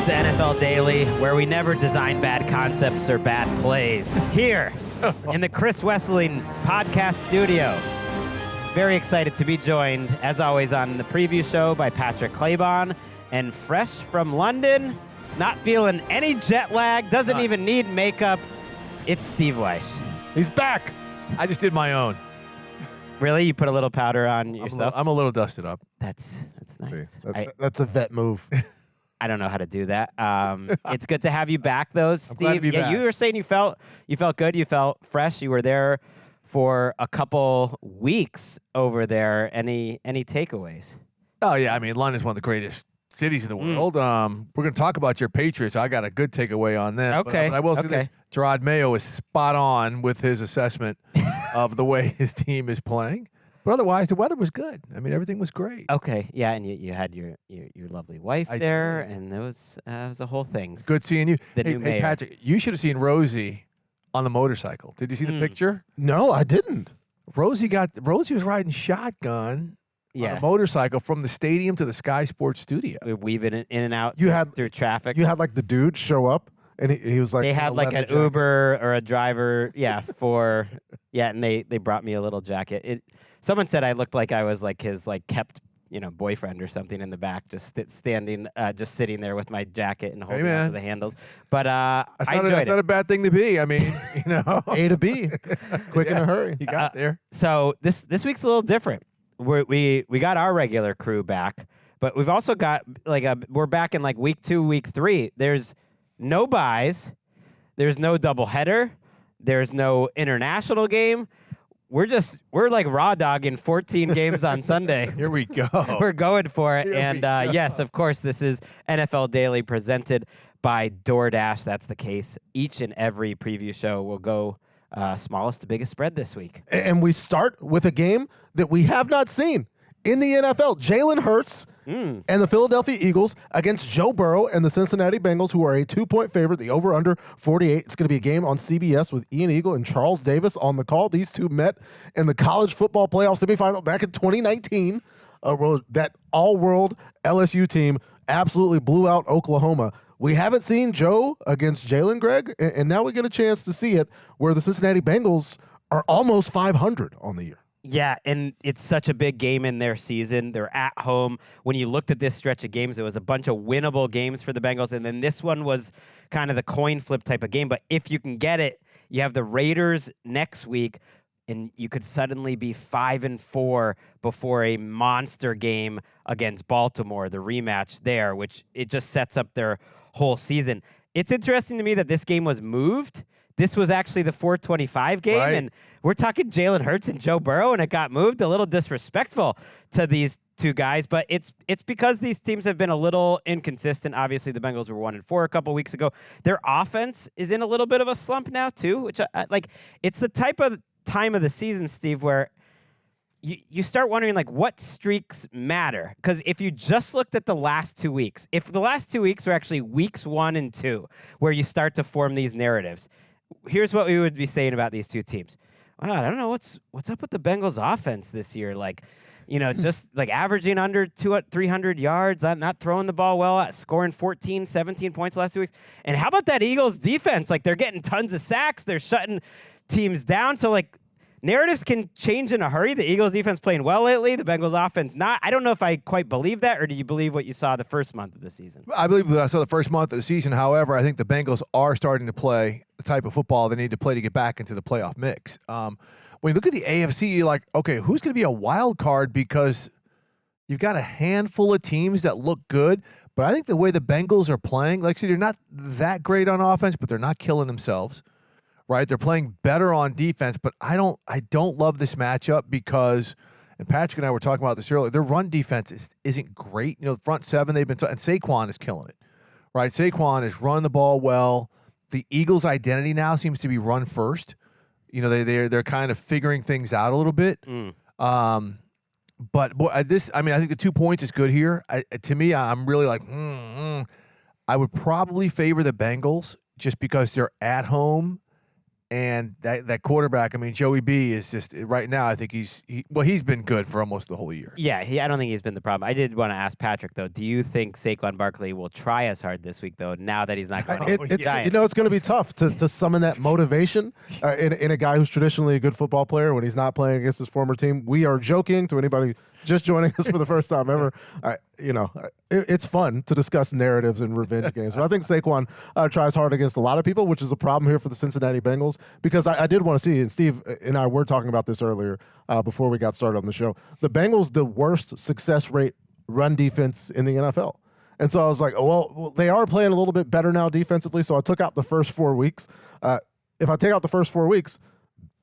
Welcome to NFL Daily, where we never design bad concepts or bad plays. Here in the Chris Wesseling podcast studio. Very excited to be joined, as always, on the preview show by Patrick Claybon. And fresh from London, not feeling any jet lag, doesn't even need makeup, it's Steve Wyche. He's back. I just did my own. Really? You put a little powder on yourself? I'm a little dusted up. That's nice. That's a vet move. I don't know how to do that. It's good to have you back, though, Steve. glad to be back. You were saying you felt good, you felt fresh. You were there for a couple weeks over there. Any takeaways? Oh, yeah. I mean, London's one of the greatest cities in the world. We're going to talk about your Patriots. I got a good takeaway on them. Okay. But I will say this. Gerard Mayo is spot on with his assessment of the way his team is playing. But otherwise, the weather was good. I mean, everything was great. Okay, yeah, and you had your lovely wife there, and it was a whole thing. Good seeing you. The new mayor. Hey, Patrick, you should have seen Rosie on the motorcycle. Did you see the picture? No, I didn't. Rosie was riding shotgun on a motorcycle from the stadium to the Sky Sports studio. We're weaving it in and out through traffic. You had like the dude show up, and he was like, they had like an Uber or a driver, and they brought me a little jacket. Someone said I looked like I was like his kept boyfriend or something in the back, just standing, just sitting there with my jacket and holding on to the handles. But I enjoyed it. That's not a bad thing to be. I mean, A to B, quick in a hurry. You got there. So this week's a little different. We got our regular crew back, but we've also got we're back in week 2, week 3. There's no buys, there's no doubleheader, there's no international game. We're like raw dogging 14 games on Sunday. Here we go. We're going for it. Yes, of course, this is NFL Daily presented by DoorDash. That's the case. Each and every preview show will go smallest to biggest spread this week. And we start with a game that we have not seen in the NFL. Jalen Hurts and the Philadelphia Eagles against Joe Burrow and the Cincinnati Bengals, who are a 2-point favorite. The over-under 48. It's going to be a game on CBS with Ian Eagle and Charles Davis on the call. These two met in the college football playoff semifinal back in 2019. That all-world LSU team absolutely blew out Oklahoma. We haven't seen Joe against Jalen, Greg, and now we get a chance to see it where the Cincinnati Bengals are almost 500 on the year. Yeah, and it's such a big game in their season. They're at home. When you looked at this stretch of games, it was a bunch of winnable games for the Bengals, and then this one was kind of the coin flip type of game. But if you can get it, you have the Raiders next week, and you could suddenly be 5-4 before a monster game against Baltimore, the rematch there, which it just sets up their whole season. It's interesting to me that this game was moved. This was actually the 425 game, right. And we're talking Jalen Hurts and Joe Burrow, and it got moved. A little disrespectful to these two guys, but it's because these teams have been a little inconsistent. Obviously, the Bengals were 1-4 a couple weeks ago. Their offense is in a little bit of a slump now too, which it's the type of time of the season, Steve, where you start wondering what streaks matter. Because if you just looked at the last 2 weeks, if the last 2 weeks are actually weeks 1 and 2, where you start to form these narratives. Here's what we would be saying about these two teams. Wow, I don't know what's up with the Bengals offense this year. Just averaging under 300 yards, not throwing the ball well, scoring 14, 17 points the last 2 weeks. And how about that Eagles defense? They're getting tons of sacks. They're shutting teams down. So narratives can change in a hurry. The Eagles defense playing well lately. The Bengals offense not. I don't know if I quite believe that, or do you believe what you saw the first month of the season? I believe what I saw the first month of the season. However, I think the Bengals are starting to play the type of football they need to play to get back into the playoff mix. When you look at the AFC, you're like, okay, who's going to be a wild card? Because you've got a handful of teams that look good. But I think the way the Bengals are playing, like I said, they're not that great on offense, but they're not killing themselves. Right, they're playing better on defense, but I don't love this matchup because, and Patrick and I were talking about this earlier, their run defense isn't great. Front seven and Saquon is killing it. Right, Saquon is running the ball well. The Eagles' identity now seems to be run first. They're kind of figuring things out a little bit. But I think the 2 points is good here. To me, I'm really I would probably favor the Bengals just because they're at home. And that quarterback, I mean, Joey B is just right now. I think he's been good for almost the whole year. Yeah, I don't think he's been the problem. I did want to ask Patrick though. Do you think Saquon Barkley will try as hard this week though? Now that he's not going to It's going to be tough to summon that motivation in a guy who's traditionally a good football player when he's not playing against his former team. We are joking to anybody just joining us for the first time ever. It's fun to discuss narratives and revenge games. But I think Saquon tries hard against a lot of people, which is a problem here for the Cincinnati Bengals, because I did want to see, and Steve and I were talking about this earlier before we got started on the show, the Bengals, the worst success rate run defense in the NFL. And so I was like, well, they are playing a little bit better now defensively, so I took out the first 4 weeks. If I take out the first 4 weeks,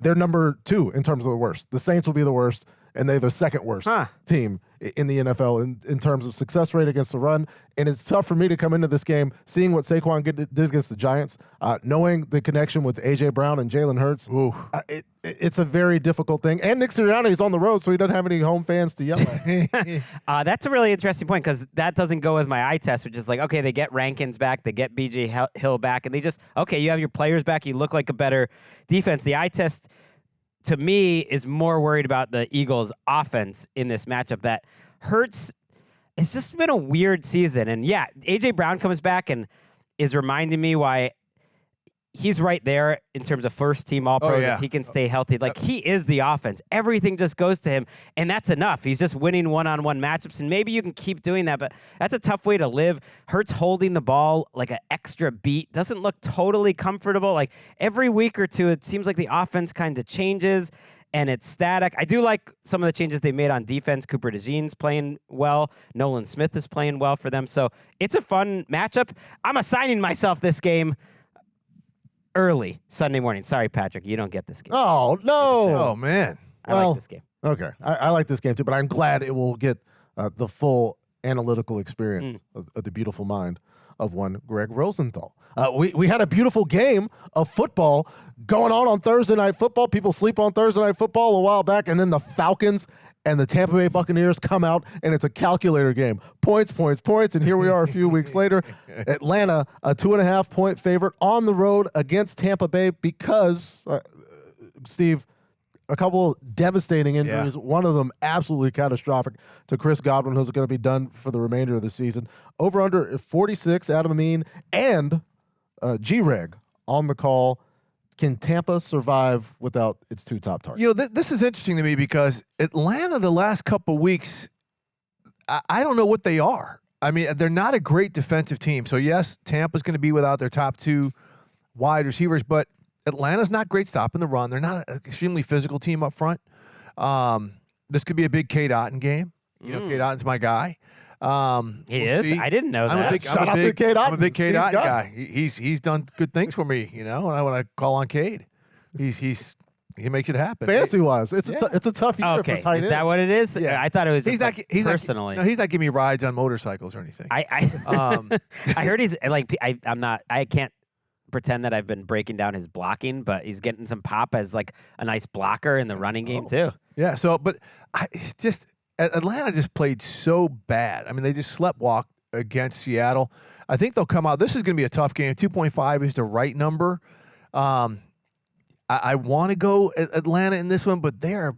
they're number 2 in terms of the worst. The Saints will be the worst, and they're the second worst team in the NFL in terms of success rate against the run. And it's tough for me to come into this game seeing what Saquon did against the Giants, knowing the connection with A.J. Brown and Jalen Hurts. It's a very difficult thing. And Nick Sirianni is on the road, so he doesn't have any home fans to yell at. That's a really interesting point because that doesn't go with my eye test, which is like, okay, they get Rankins back, they get B.J. Hill back, and they just, okay, you have your players back, you look like a better defense. The eye test, to me, is more worried about the Eagles' offense in this matchup. That Hurts, it's just been a weird season. And yeah, A.J. Brown comes back and is reminding me why he's right there in terms of first-team All-Pros. If he can stay healthy. Like, he is the offense. Everything just goes to him, and that's enough. He's just winning one-on-one matchups, and maybe you can keep doing that, but that's a tough way to live. Hurts holding the ball like an extra beat. Doesn't look totally comfortable. Like, every week or two, it seems like the offense kind of changes, and it's static. I do like some of the changes they made on defense. Cooper DeJean's playing well. Nolan Smith is playing well for them, so it's a fun matchup. I'm assigning myself this game early Sunday morning. Sorry, Patrick, you don't get this game. Oh, no. Oh, man. I like this game. Okay. I like this game too, but I'm glad it will get the full analytical experience of the beautiful mind of one Gregg Rosenthal. We had a beautiful game of football going on Thursday Night Football. People sleep on Thursday Night Football a while back, and then the Falcons and the Tampa Bay Buccaneers come out, and it's a calculator game. Points, and here we are a few weeks later. Atlanta, a 2.5-point favorite on the road against Tampa Bay because, Steve, a couple devastating injuries, one of them absolutely catastrophic to Chris Godwin, who's going to be done for the remainder of the season. Over under 46, Adam Amin, and G-Reg on the call. Can Tampa survive without its 2 top targets? This is interesting to me because Atlanta the last couple of weeks, I don't know what they are. I mean, they're not a great defensive team. So, yes, Tampa's going to be without their top 2 wide receivers, but Atlanta's not great stopping the run. They're not an extremely physical team up front. This could be a big Cade Otton game. Cade Otton's my guy. He is? See. I didn't know that. Shout out to Cade Otton. I'm a big Cade Otton guy. He's done good things for me, when I call on Cade. He makes it happen. Fantasy wise, it's a tough year for tight end. Is that what it is? Yeah. I thought it was he's personally. He's not giving me rides on motorcycles or anything. I heard he's like I can't pretend that I've been breaking down his blocking, but he's getting some pop as like a nice blocker in the running game too. Yeah. So, but Atlanta just played so bad. I mean, they just sleptwalked against Seattle. I think they'll come out. This is going to be a tough game. 2.5 is the right number. I want to go Atlanta in this one, but they're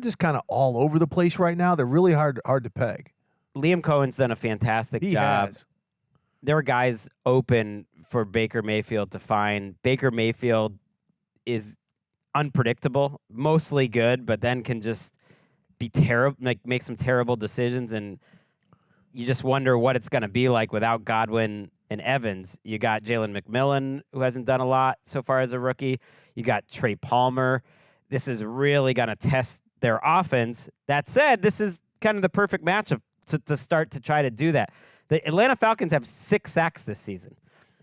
just kind of all over the place right now. They're really hard to peg. Liam Cohen's done a fantastic job. Has. There were guys open for Baker Mayfield to find. Baker Mayfield is unpredictable, mostly good, but then can just be terrible, make some terrible decisions, and you just wonder what it's going to be like without Godwin and Evans. You got Jalen McMillan, who hasn't done a lot so far as a rookie. You got Trey Palmer. This is really going to test their offense. That said, this is kind of the perfect matchup to start to try to do that. The Atlanta Falcons have 6 sacks this season.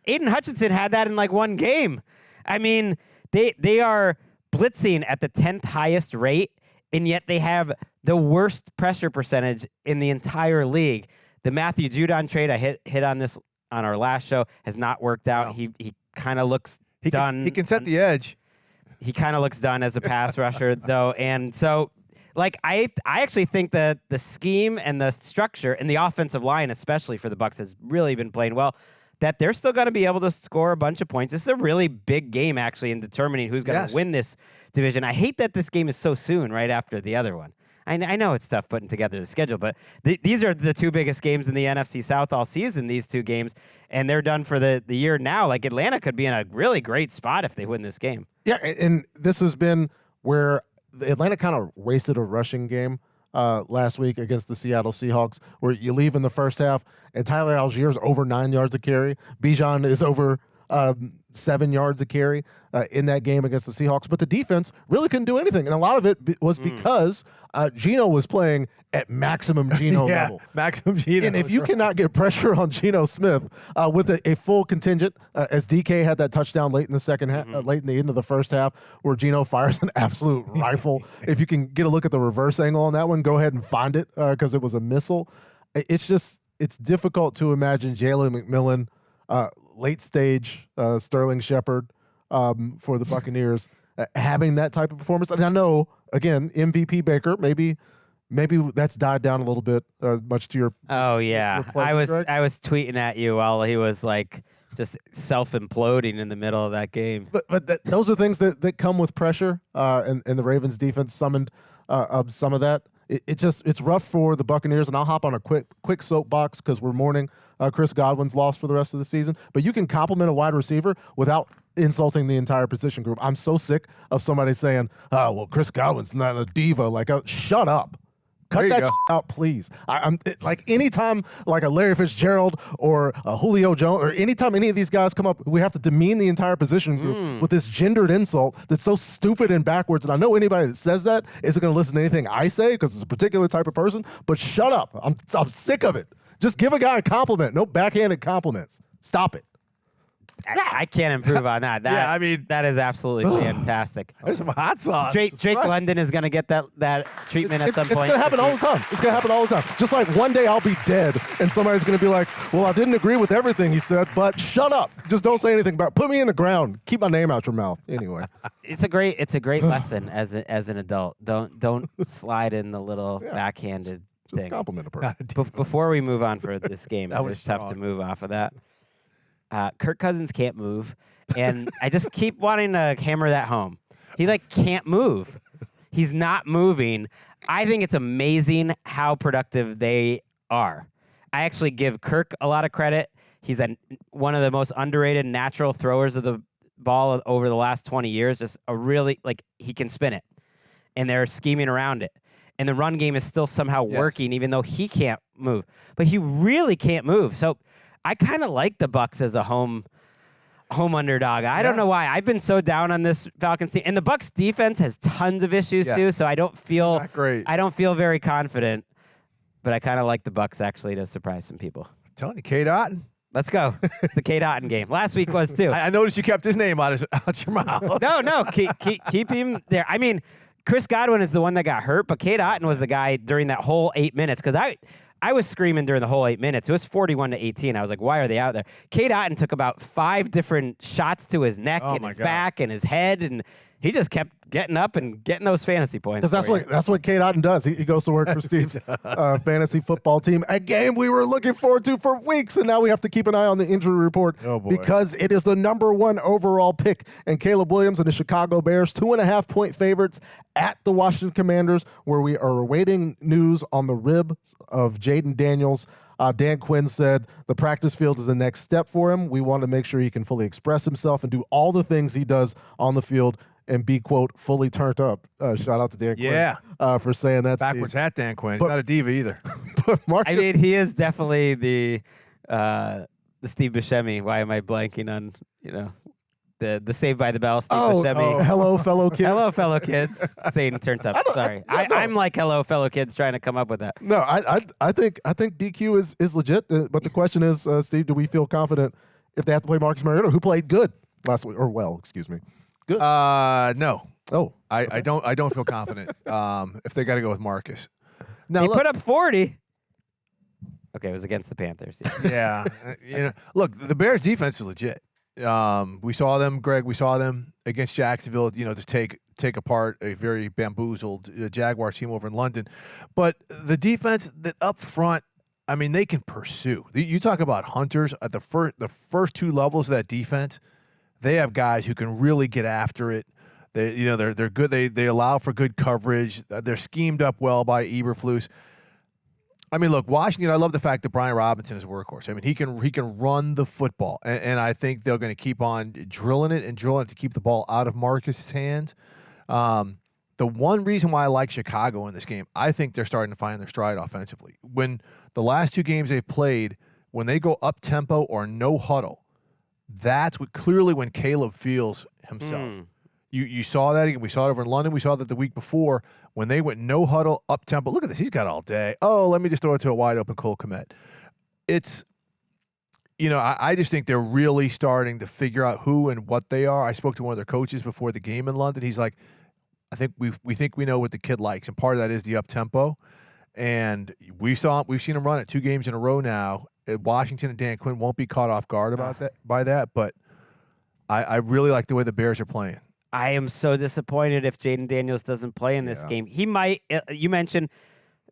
Aiden Hutchinson had that in like one game. I mean, they are blitzing at the 10th highest rate, and yet they have the worst pressure percentage in the entire league. The Matthew Judon trade, I hit on this on our last show, has not worked out. No. He kind of looks done. He can set the edge. He kind of looks done as a pass rusher, though. And so, I actually think that the scheme and the structure and the offensive line, especially for the Bucs, has really been playing well. that they're still going to be able to score a bunch of points. This is a really big game, actually, in determining who's going to win this division. I hate that this game is so soon, right after the other one. I know it's tough putting together the schedule, but these are the two biggest games in the NFC South all season, these two games, and they're done for the year now. Like, Atlanta could be in a really great spot if they win this game. Yeah, and this has been where Atlanta kind of wasted a rushing game last week against the Seattle Seahawks, where you leave in the first half, and Tyler Algier's over 9 yards a carry. Bijan is over 7 yards a carry in that game against the Seahawks. But the defense really couldn't do anything. And a lot of it was because Geno was playing at maximum Geno level. Maximum Geno. And if you cannot get pressure on Geno Smith with a full contingent, as DK had that touchdown late in the second half, late in the end of the first half, where Geno fires an absolute rifle. If you can get a look at the reverse angle on that one, go ahead and find it because it was a missile. It's difficult to imagine Jalen McMillan, late stage Sterling Shepard for the Buccaneers having that type of performance. And I know, again, MVP Baker, maybe that's died down a little bit, much to your I was Greg. I was tweeting at you while he was like just self-imploding in the middle of that game. But those are things that come with pressure, and the Ravens defense summoned some of that. It's rough for the Buccaneers, and I'll hop on a quick soapbox because we're mourning Chris Godwin's loss for the rest of the season. But you can compliment a wide receiver without insulting the entire position group. I'm so sick of somebody saying, "Oh, well, Chris Godwin's not a diva." Like, shut up. Cut that out, please. I'm like, anytime like a Larry Fitzgerald or a Julio Jones or anytime any of these guys come up, we have to demean the entire position group with this gendered insult that's so stupid and backwards. And I know anybody that says that isn't going to listen to anything I say because it's a particular type of person. But shut up. I'm sick of it. Just give a guy a compliment. No backhanded compliments. Stop it. I can't improve on that. Yeah, I mean, that is absolutely fantastic. There's some hot sauce. Drake London is going to get that treatment at some point. It's going to happen all the time. It's going to happen all the time. Just like one day I'll be dead and somebody's going to be like, well, I didn't agree with everything he said, but shut up. Just don't say anything about it. Put me in the ground. Keep my name out your mouth. Anyway. It's a great lesson as an adult. Don't slide in the little backhanded Just thing. compliment a person. Before we move on for this game, That was it's tough to strong. move off of that. Kirk Cousins can't move, and I just keep wanting to hammer that home. He can't move. He's not moving. I think it's amazing how productive they are. I actually give Kirk a lot of credit. He's one of the most underrated natural throwers of the ball over the last 20 years. Just a really he can spin it, and they're scheming around it. And the run game is still somehow working, even though he can't move. But he really can't move. So I kind of like the Bucs as a home underdog. I don't know why. I've been so down on this Falcons team, and the Bucs defense has tons of issues too. So I don't feel Not great. I don't feel very confident. But I kind of like the Bucs actually to surprise some people. I'm telling you, Kate Otten. Let's go. It's the Kate Otten game. Last week was too. I noticed you kept his name out your mouth. No, keep him there. I mean, Chris Godwin is the one that got hurt, but Kate Otten was the guy during that whole 8 minutes because I was screaming during the whole 8 minutes. It was 41-18. I was like, why are they out there? Kate Otten took about 5 different shots to his neck and his back and his head, and he just kept getting up and getting those fantasy points. Because that's what Kate Otten does. He goes to work for Steve's fantasy football team. A game we were looking forward to for weeks, and now we have to keep an eye on the injury report because it is the #1 overall pick. And Caleb Williams and the Chicago Bears, 2.5-point favorites at the Washington Commanders, where we are awaiting news on the rib of Jaden Daniels. Dan Quinn said the practice field is the next step for him. We want to make sure he can fully express himself and do all the things he does on the field and be, quote, fully turned up. Shout out to Dan Quinn for saying that. Backwards hat, Dan Quinn. He's not a diva either. But I mean, he is definitely the Steve Buscemi. Why am I blanking on, the Saved by the Bell Steve Buscemi? Hello, fellow kids. Hello, fellow kids. Saying turned up. Sorry. I'm like hello, fellow kids, trying to come up with that. No, I think DQ is legit. But the question is, Steve, do we feel confident if they have to play Marcus Mariota, who played good last week, or excuse me. Good. No. Oh, I don't feel confident if they got to go with Marcus. Now, He put up 40. Okay, it was against the Panthers. Yeah. Look, the Bears defense is legit. We saw them, Greg. We saw them against Jacksonville. Just take apart a very bamboozled Jaguars team over in London. But the defense that up front, I mean, they can pursue. You talk about hunters at the first two levels of that defense. They have guys who can really get after it. They're good. They allow for good coverage. They're schemed up well by Eberflus. I mean, look, Washington. I love the fact that Brian Robinson is a workhorse. I mean, he can run the football, and I think they're going to keep on drilling it to keep the ball out of Marcus's hands. The one reason why I like Chicago in this game, I think they're starting to find their stride offensively. When the last two games they've played, when they go up tempo or no huddle, that's clearly when Caleb feels himself. You saw that again. We saw it over in London. We saw that the week before when they went no huddle, up tempo. Look at this. He's got all day. Oh, let me just throw it to a wide open Cole Kmet. It's, I just think they're really starting to figure out who and what they are. I spoke to one of their coaches before the game in London. He's like, I think we think we know what the kid likes, and part of that is the up tempo. And we've seen him run it 2 games in a row now. Washington and Dan Quinn won't be caught off guard by that, but I really like the way the Bears are playing. I am so disappointed if Jaden Daniels doesn't play in this game. He might. You mentioned,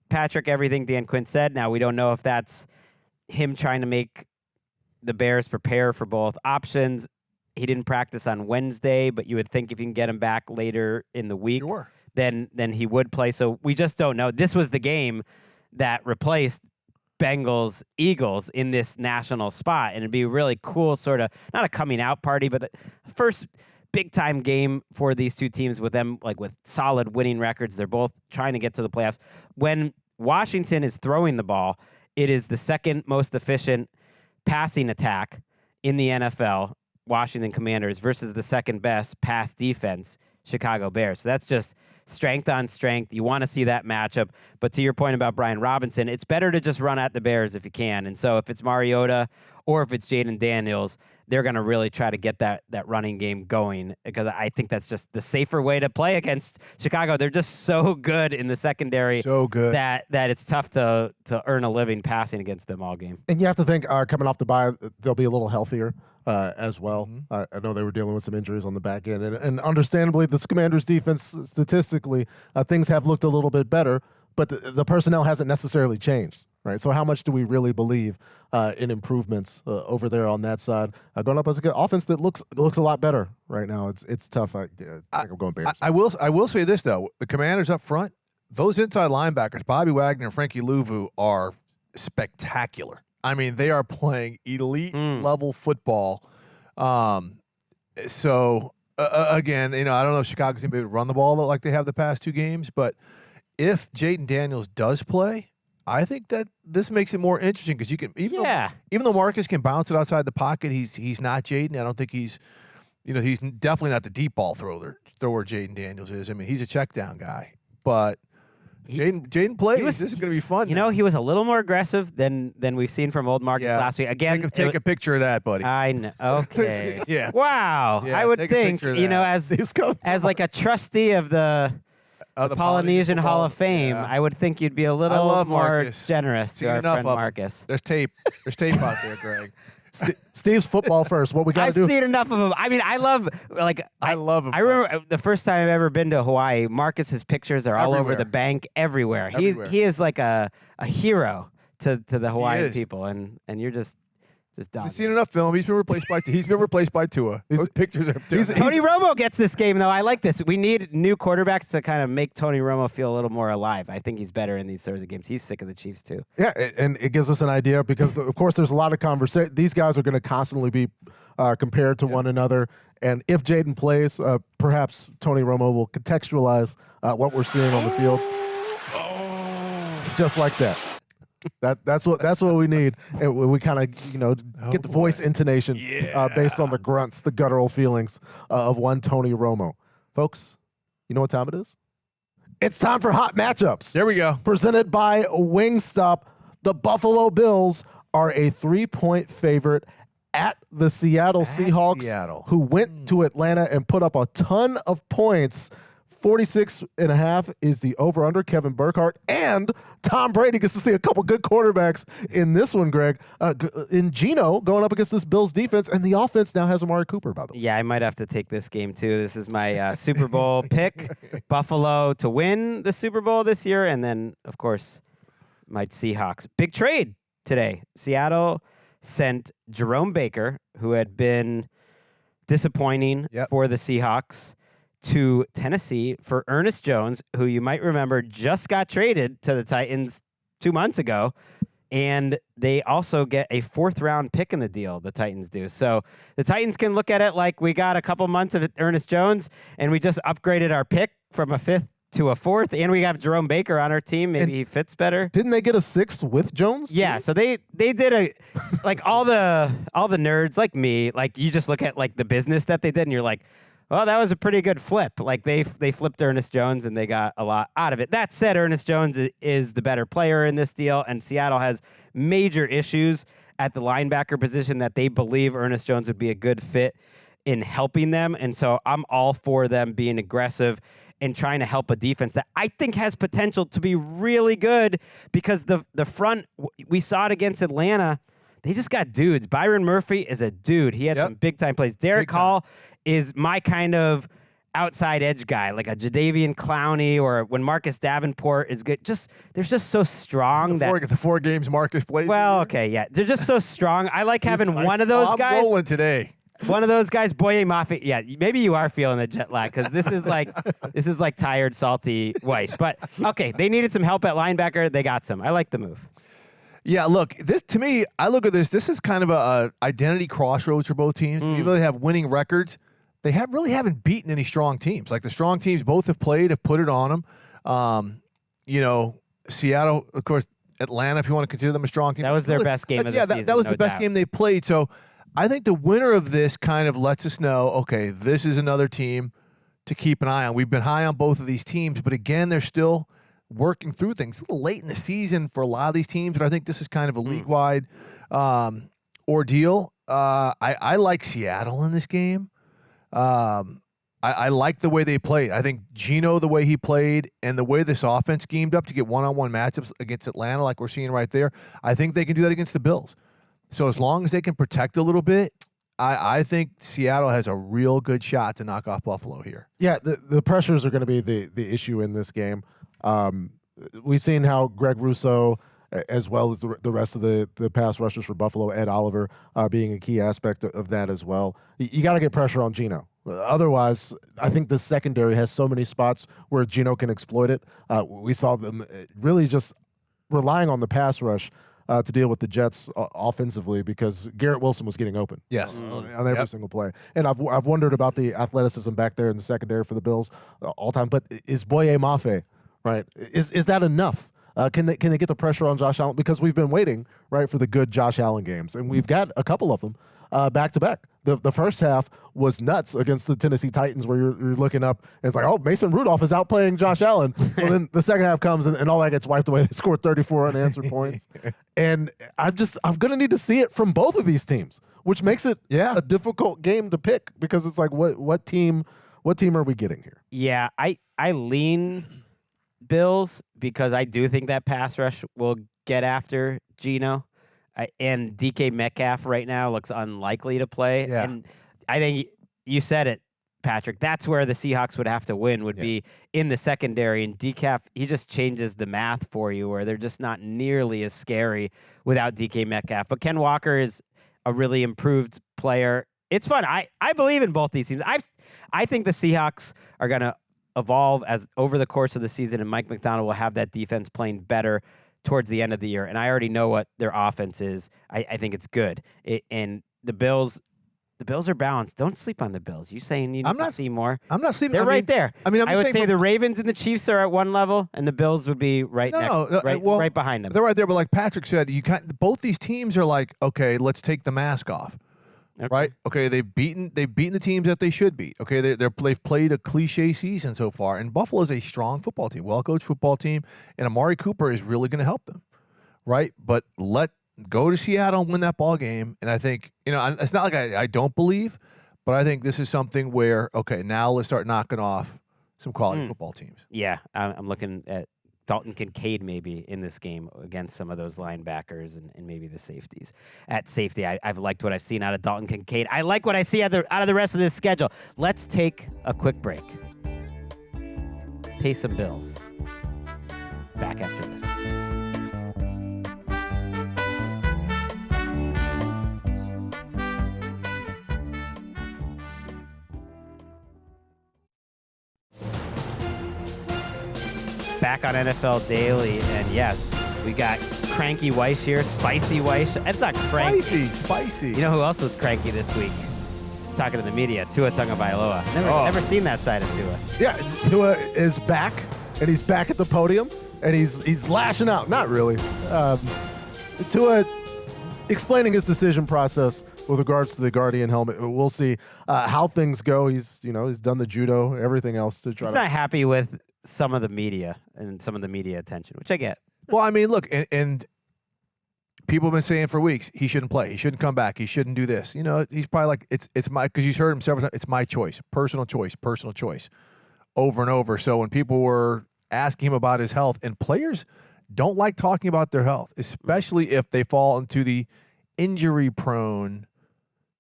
Patrick, everything Dan Quinn said. Now, we don't know if that's him trying to make the Bears prepare for both options. He didn't practice on Wednesday, but you would think if you can get him back later in the week, then he would play. So we just don't know. This was the game that replaced Bengals-Eagles in this national spot, and it'd be really cool, sort of, not a coming out party, but the first big-time game for these two teams with them, like with solid winning records. They're both trying to get to the playoffs. When Washington is throwing the ball, it is the second most efficient passing attack in the NFL, Washington Commanders, versus the second best pass defense, Chicago Bears. So that's just strength on strength. You want to see that matchup. But to your point about Brian Robinson, it's better to just run at the Bears if you can. And so if it's Mariota or if it's Jaden Daniels, they're going to really try to get that running game going, because I think that's just the safer way to play against Chicago. They're just so good in the secondary, so good that it's tough to earn a living passing against them all game. And you have to think, coming off the bye, they'll be a little healthier as well. I know they were dealing with some injuries on the back end. And understandably, this Commanders defense, statistically, things have looked a little bit better, but the personnel hasn't necessarily changed. Right, so how much do we really believe in improvements over there on that side? Going up as a good offense that looks a lot better right now. It's tough. I think I'm going Bears. I will say this though: the Commanders up front, those inside linebackers, Bobby Wagner and Frankie Louvu, are spectacular. I mean, they are playing elite level football. So again, I don't know if Chicago's going to be able to run the ball like they have the past 2 games, but if Jaden Daniels does play, I think that this makes it more interesting, because you can even though Marcus can bounce it outside the pocket, he's not Jaden. I don't think he's definitely not the deep ball thrower Jaden Daniels is. I mean, he's a check down guy, but Jaden plays. This is going to be fun. He was a little more aggressive than we've seen from old Marcus last week. Again, take a picture of that, buddy. I know. Okay. Yeah. Wow. Yeah, I would take a think, picture of that. as like a trustee of the Polynesian Hall of Fame, I would think you'd be a little more Marcus. Generous to our friend Marcus. There's tape out there, Greg. Steve's football first. What we got to do? I've seen enough of him. I mean, I love him. I remember the first time I've ever been to Hawaii, Marcus's pictures are all over the bank everywhere. He is like a hero to the Hawaiian people, and you're just dogging. I've seen enough film. He's been replaced by Tua. Those pictures are Tony Romo gets this game, though. I like this. We need new quarterbacks to kind of make Tony Romo feel a little more alive. I think he's better in these sorts of games. He's sick of the Chiefs, too. Yeah, and it gives us an idea, because, of course, there's a lot of conversation. These guys are going to constantly be compared to one another. And if Jaden plays, perhaps Tony Romo will contextualize what we're seeing on the field. Just like that. That's what we need, and we kind of get the voice intonation based on the grunts, the guttural feelings of one Tony Romo. Folks, you know what time it is? It's time for Hot Matchups. There we go. Presented by Wingstop. The Buffalo Bills are a 3-point favorite at the Seattle Seahawks, who went to Atlanta and put up a ton of points. 46.5 is the over-under. Kevin Burkhardt and Tom Brady gets to see a couple good quarterbacks in this one, Greg. In Geno going up against this Bills defense, and the offense now has Amari Cooper, by the way. Yeah, I might have to take this game, too. This is my Super Bowl pick. Buffalo to win the Super Bowl this year, and then, of course, my Seahawks. Big trade today. Seattle sent Jerome Baker, who had been disappointing for the Seahawks, to Tennessee for Ernest Jones, who you might remember just got traded to the Titans 2 months ago. And they also get a 4th-round pick in the deal, the Titans do. So the Titans can look at it like we got a couple months of Ernest Jones, and we just upgraded our pick from a 5th to a 4th, and we have Jerome Baker on our team. Maybe he fits better. Didn't they get a 6th with Jones? Yeah, so they did like all the nerds like me, like you just look at like the business that they did, and you're like, well, that was a pretty good flip. Like they flipped Ernest Jones and they got a lot out of it. That said, Ernest Jones is the better player in this deal, and Seattle has major issues at the linebacker position that they believe Ernest Jones would be a good fit in helping them. And so I'm all for them being aggressive and trying to help a defense that I think has potential to be really good, because the front, we saw it against Atlanta. They just got dudes. Byron Murphy is a dude. He had some big-time plays. Derek Hall is my kind of outside edge guy, like a Jadeveon Clowney, or when Marcus Davenport is good. They're just so strong. The 4 games Marcus played. Well, okay, yeah. They're just so strong. I like having one of those guys. I'm rolling today. One of those guys, Boye Mafe. Yeah, maybe you are feeling the jet lag, because this is like tired, salty Wyche. But okay, they needed some help at linebacker. They got some. I like the move. Yeah, look, this to me, I look at this. This is kind of a identity crossroads for both teams. Even though they have winning records, they really haven't beaten any strong teams. Like the strong teams both have put it on them. Seattle, of course, Atlanta, if you want to consider them a strong team. That was their best game of the season. That was the best game they played. So I think the winner of this kind of lets us know, okay, this is another team to keep an eye on. We've been high on both of these teams, but again, they're still working through things. A little late in the season for a lot of these teams, but I think this is kind of a league-wide ordeal. I like Seattle in this game. I like the way they played. I think Geno, the way he played, and the way this offense schemed up to get one-on-one matchups against Atlanta, like we're seeing right there, I think they can do that against the Bills. So as long as they can protect a little bit, I think Seattle has a real good shot to knock off Buffalo here. Yeah, the pressures are going to be the issue in this game. We've seen how Greg Rousseau, as well as the rest of the pass rushers for Buffalo, Ed Oliver, being a key aspect of that as well. You got to get pressure on Geno. Otherwise, I think the secondary has so many spots where Geno can exploit it. We saw them really just relying on the pass rush to deal with the Jets offensively, because Garrett Wilson was getting open. Yes. On every single play. And I've wondered about the athleticism back there in the secondary for the Bills all time. But is Boye Mafe, right? Is that enough? Can they get the pressure on Josh Allen? Because we've been waiting, right, for the good Josh Allen games, and we've got a couple of them back to back. The first half was nuts against the Tennessee Titans, where you're looking up and it's like, oh, Mason Rudolph is outplaying Josh Allen. Well, then the second half comes and all that gets wiped away. They scored 34 unanswered points, and I'm gonna need to see it from both of these teams, which makes it a difficult game to pick, because it's like what team are we getting here? Yeah, I lean Bills, because I do think that pass rush will get after Geno. And DK Metcalf right now looks unlikely to play. Yeah. And I think you said it, Patrick. That's where the Seahawks would have to win, would be in the secondary. And DK, he just changes the math for you, where they're just not nearly as scary without DK Metcalf. But Ken Walker is a really improved player. It's fun. I believe in both these teams. I think the Seahawks are going to evolve as over the course of the season, and Mike McDonald will have that defense playing better towards the end of the year. And I already know what their offense is. I think it's good. And the Bills are balanced. Don't sleep on the Bills. You saying you need to see more? I'm not sleeping. They're right there. I mean, I would say the Ravens and the Chiefs are at one level, and the Bills would be right behind them. They're right there. But like Patrick said, both these teams are like, okay, let's take the mask off. Okay. Right? Okay, they've beaten the teams that they should beat. Okay, they've played a cliche season so far, and Buffalo is a strong football team, well-coached football team, and Amari Cooper is really going to help them, right? But go to Seattle and win that ball game, and I think, it's not like I don't believe, but I think this is something where, okay, now let's start knocking off some quality football teams. Yeah, I'm looking at Dalton Kincaid maybe in this game against some of those linebackers and maybe the safeties. At safety, I've liked what I've seen out of Dalton Kincaid. I like what I see out of the rest of this schedule. Let's take a quick break. Pay some bills. Back after this. back on NFL Daily, and yeah, we got cranky Wyche here, spicy Wyche. It's not cranky. Spicy. You know who else was cranky this week? Talking to the media, Tua Tagovailoa. Never seen that side of Tua. Yeah, Tua is back, and he's back at the podium, and he's lashing out. Not really. Tua explaining his decision process with regards to the Guardian helmet. We'll see how things go. He's done the judo, everything else to try. He's not happy with some of the media and some of the media attention, which I get. Well, I mean, look, and people have been saying for weeks he shouldn't play, he shouldn't come back, he shouldn't do this. He's probably like it's my, because he's heard him several times. It's my choice, personal choice, over and over. So when people were asking him about his health, and players don't like talking about their health, especially if they fall into the injury-prone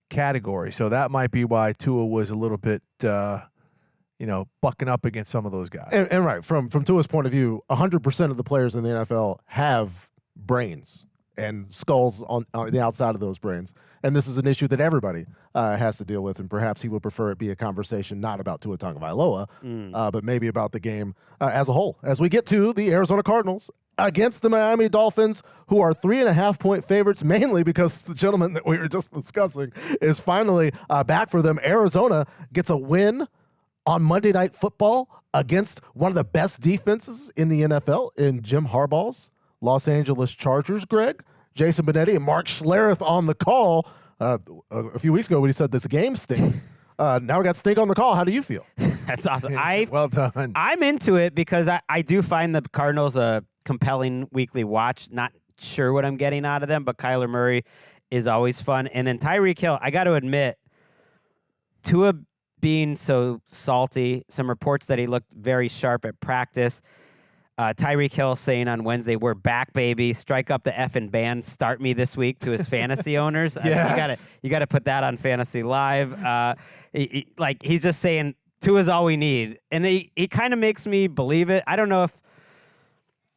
category. So that might be why Tua was a little bit, bucking up against some of those guys. And right, from Tua's point of view, 100% of the players in the NFL have brains and skulls on the outside of those brains. And this is an issue that everybody has to deal with, and perhaps he would prefer it be a conversation not about Tua Tagovailoa, but maybe about the game as a whole. As we get to the Arizona Cardinals against the Miami Dolphins, who are 3.5-point favorites, mainly because the gentleman that we were just discussing is finally back for them. Arizona gets a win on Monday Night Football against one of the best defenses in the NFL in Jim Harbaugh's Los Angeles Chargers. Greg, Jason Benetti, and Mark Schlereth on the call a few weeks ago when he said this game stinks. Now we got Stink on the call. How do you feel? That's awesome. Well done. I'm into it because I do find the Cardinals a compelling weekly watch. Not sure what I'm getting out of them, but Kyler Murray is always fun. And then Tyreek Hill, I got to admit, Tua being so salty, some reports that he looked very sharp at practice. Tyreek Hill saying on Wednesday, "We're back, baby. Strike up the effing band. Start me this week," to his fantasy owners. Yes. You got to put that on Fantasy Live. He's just saying Tua's all we need, and he kind of makes me believe it. I don't know if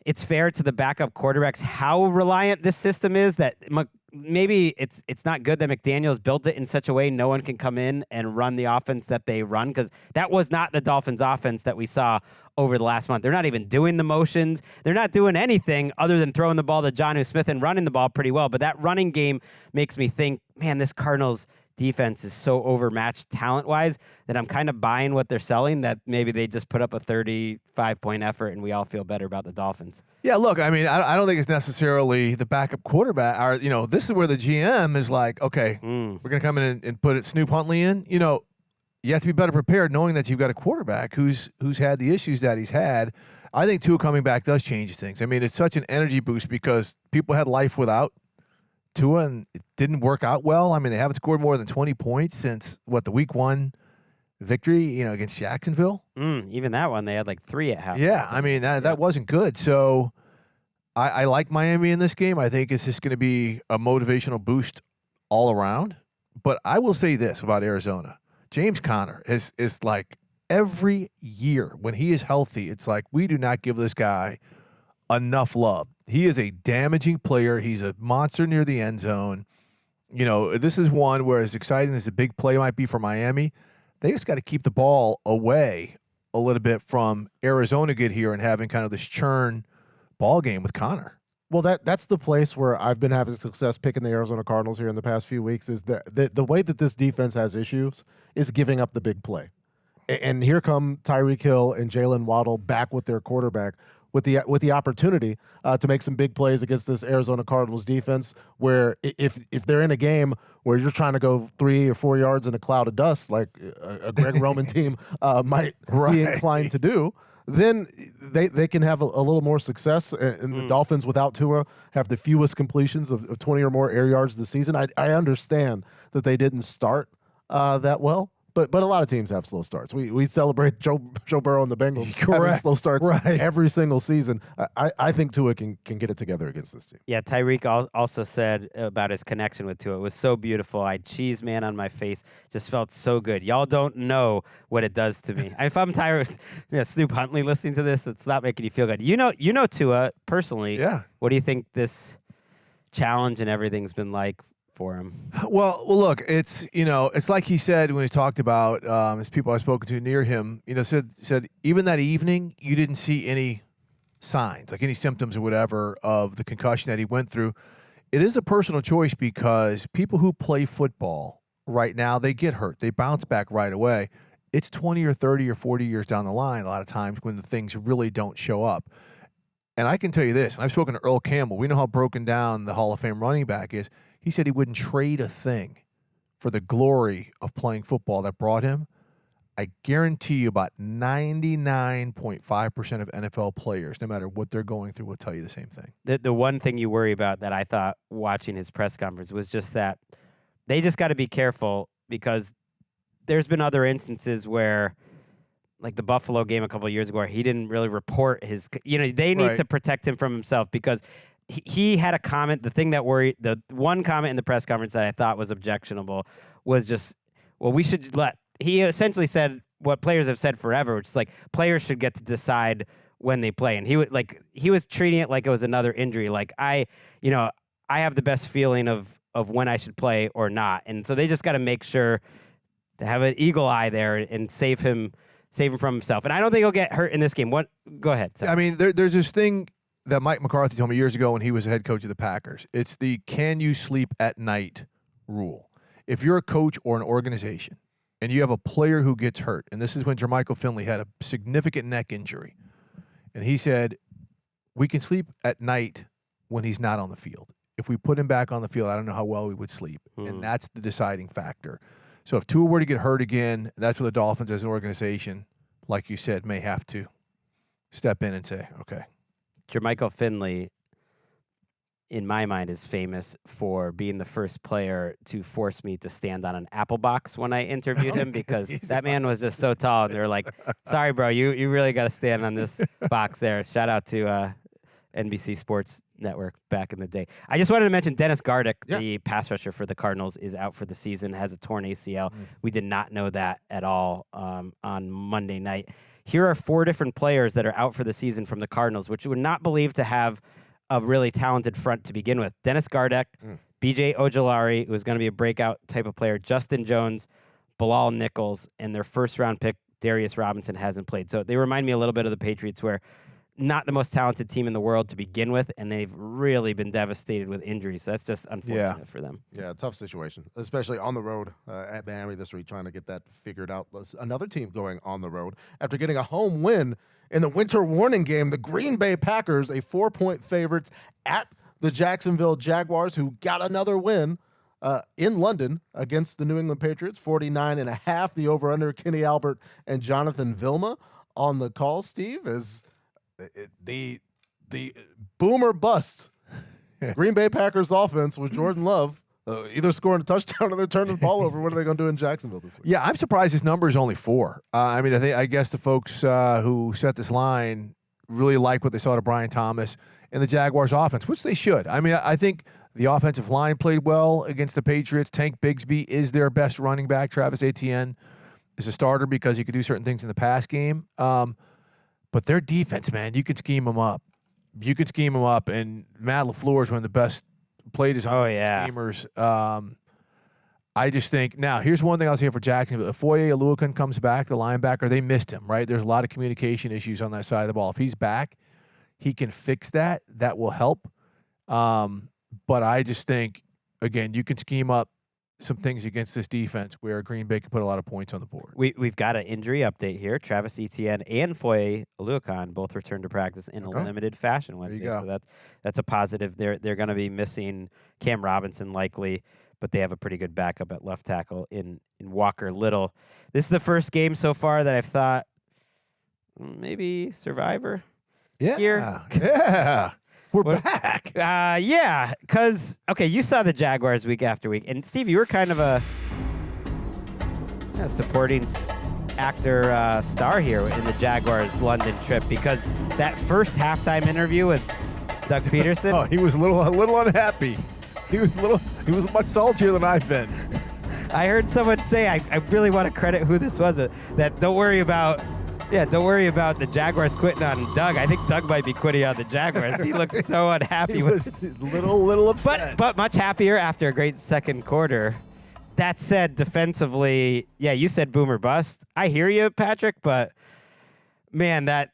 it's fair to the backup quarterbacks how reliant this system is, that maybe it's not good that McDaniels built it in such a way no one can come in and run the offense that they run, because that was not the Dolphins offense that we saw over the last month. They're not even doing the motions. They're not doing anything other than throwing the ball to Jonnu Smith and running the ball pretty well. But that running game makes me think, man, this Cardinals defense is so overmatched talent-wise that I'm kind of buying what they're selling, that maybe they just put up a 35-point effort and we all feel better about the Dolphins. Yeah, look, I mean, I don't think it's necessarily the backup quarterback. This is where the GM is like, okay, we're going to come in and put Snoop Huntley in. You have to be better prepared knowing that you've got a quarterback who's had the issues that he's had. I think Tua coming back does change things. I mean, it's such an energy boost because people had life without Tua, and it didn't work out well. I mean, they haven't scored more than 20 points since, the week 1 victory, against Jacksonville. Even that one, they had like 3 at half. Yeah, I mean, that wasn't good. So I like Miami in this game. I think it's just going to be a motivational boost all around. But I will say this about Arizona. James Conner is like every year when he is healthy, it's like we do not give this guy enough love. He is a damaging player. He's a monster near the end zone. This is one where, as exciting as the big play might be for Miami, they just got to keep the ball away a little bit from Arizona get here and having kind of this churn ball game with Conner. Well, that's the place where I've been having success picking the Arizona Cardinals here in the past few weeks, is that the way that this defense has issues is giving up the big play. And here come Tyreek Hill and Jalen Waddle back with their quarterback, with the opportunity to make some big plays against this Arizona Cardinals defense, where if they're in a game where you're trying to go 3 or 4 yards in a cloud of dust, like a Greg Roman team might be inclined to do, then they can have a little more success. And the Dolphins, without Tua, have the fewest completions of 20 or more air yards this season. I understand that they didn't start that well. But a lot of teams have slow starts. We celebrate Joe Burrow and the Bengals having slow starts every single season. I think Tua can get it together against this team. Yeah, Tyreek also said about his connection with Tua. It was so beautiful. I had cheese man on my face. Just felt so good. Y'all don't know what it does to me. If I'm tired, Snoop Huntley listening to this, it's not making you feel good. You know Tua personally. Yeah. What do you think this challenge and everything's been like for him? Well, look, it's like he said when he talked about his people I've spoken to near him. Said even that evening you didn't see any signs, like any symptoms or whatever of the concussion that he went through. It is a personal choice because people who play football right now, they get hurt. They bounce back right away. It's 20 or 30 or 40 years down the line a lot of times when the things really don't show up. And I can tell you this, and I've spoken to Earl Campbell. We know how broken down the Hall of Fame running back is. He said he wouldn't trade a thing for the glory of playing football that brought him. I guarantee you about 99.5% of NFL players, no matter what they're going through, will tell you the same thing. The one thing you worry about that I thought watching his press conference was just that they just got to be careful because there's been other instances where, like the Buffalo game a couple of years ago, where he didn't really report his, they need to protect him from himself because he had a comment. The thing that worried, the one comment in the press conference that I thought was objectionable was just, well, we should he essentially said what players have said forever, which is like players should get to decide when they play. And he was treating it like it was another injury. Like I have the best feeling of when I should play or not. And so they just got to make sure to have an eagle eye there and save him from himself. And I don't think he'll get hurt in this game. Go ahead. Sorry. I mean, there's this thing that Mike McCarthy told me years ago when he was the head coach of the Packers. It's the can you sleep at night rule. If you're a coach or an organization and you have a player who gets hurt, and this is when Jermichael Finley had a significant neck injury, and he said, we can sleep at night when he's not on the field. If we put him back on the field, I don't know how well we would sleep. And that's the deciding factor. So if Tua were to get hurt again, that's where the Dolphins as an organization, like you said, may have to step in and say, okay. Jermichael Finley, in my mind, is famous for being the first player to force me to stand on an apple box when I interviewed him because that man was just so tall. And they were like, sorry, bro, you really got to stand on this box there. Shout out to NBC Sports Network back in the day. I just wanted to mention Dennis Gardeck, the pass rusher for the Cardinals, is out for the season, has a torn ACL. We did not know that at all on Monday night. Here are 4 different players that are out for the season from the Cardinals, which you would not believe to have a really talented front to begin with. Dennis Gardeck, B.J. Ojulari, who is going to be a breakout type of player, Justin Jones, Bilal Nichols, and their first-round pick, Darius Robinson, hasn't played. So they remind me a little bit of the Patriots, where not the most talented team in the world to begin with, and they've really been devastated with injuries. So that's just unfortunate for them. Yeah, tough situation, especially on the road at Miami this week, trying to get that figured out. Another team going on the road after getting a home win in the winter warning game. The Green Bay Packers, a 4-point favorites at the Jacksonville Jaguars, who got another win in London against the New England Patriots, 49.5. The over-under, Kenny Albert and Jonathan Vilma on the call. Steve, is the boom or bust Green Bay Packers offense with Jordan Love either scoring a touchdown or they're turning the ball over. What are they going to do in Jacksonville this week? Yeah, I'm surprised this number is only 4. I guess the folks who set this line really like what they saw to Brian Thomas and the Jaguars offense, which they should. I mean, I think the offensive line played well against the Patriots. Tank Bigsby is their best running back. Travis Etienne is a starter because he could do certain things in the pass game. But their defense, man, you could scheme them up. And Matt LaFleur is one of the best played his schemers. I just think, now, here's one thing I'll say for Jacksonville. If Foye Oluokun comes back, the linebacker, they missed him, right? There's a lot of communication issues on that side of the ball. If he's back, he can fix that. That will help. But I just think, again, you can scheme up some things against this defense where Green Bay can put a lot of points on the board. We've got an injury update here. Travis Etienne and Foye Oluokun both returned to practice in a limited fashion Wednesday. So that's a positive. They're going to be missing Cam Robinson likely, but they have a pretty good backup at left tackle in Walker Little. This is the first game so far that I've thought maybe Survivor. Yeah. We're back. Yeah, because, you saw the Jaguars week after week. And, Steve, you were kind of a supporting actor star here in the Jaguars London trip because that first halftime interview with Doug Peterson. He was a little unhappy. He was much saltier than I've been. I heard someone say, I really want to credit who this was, that don't worry about the Jaguars quitting on Doug. I think Doug might be quitting on the Jaguars. He looks so unhappy. He was little upset. But much happier after a great second quarter. That said, defensively, you said boom or bust. I hear you, Patrick, but man, that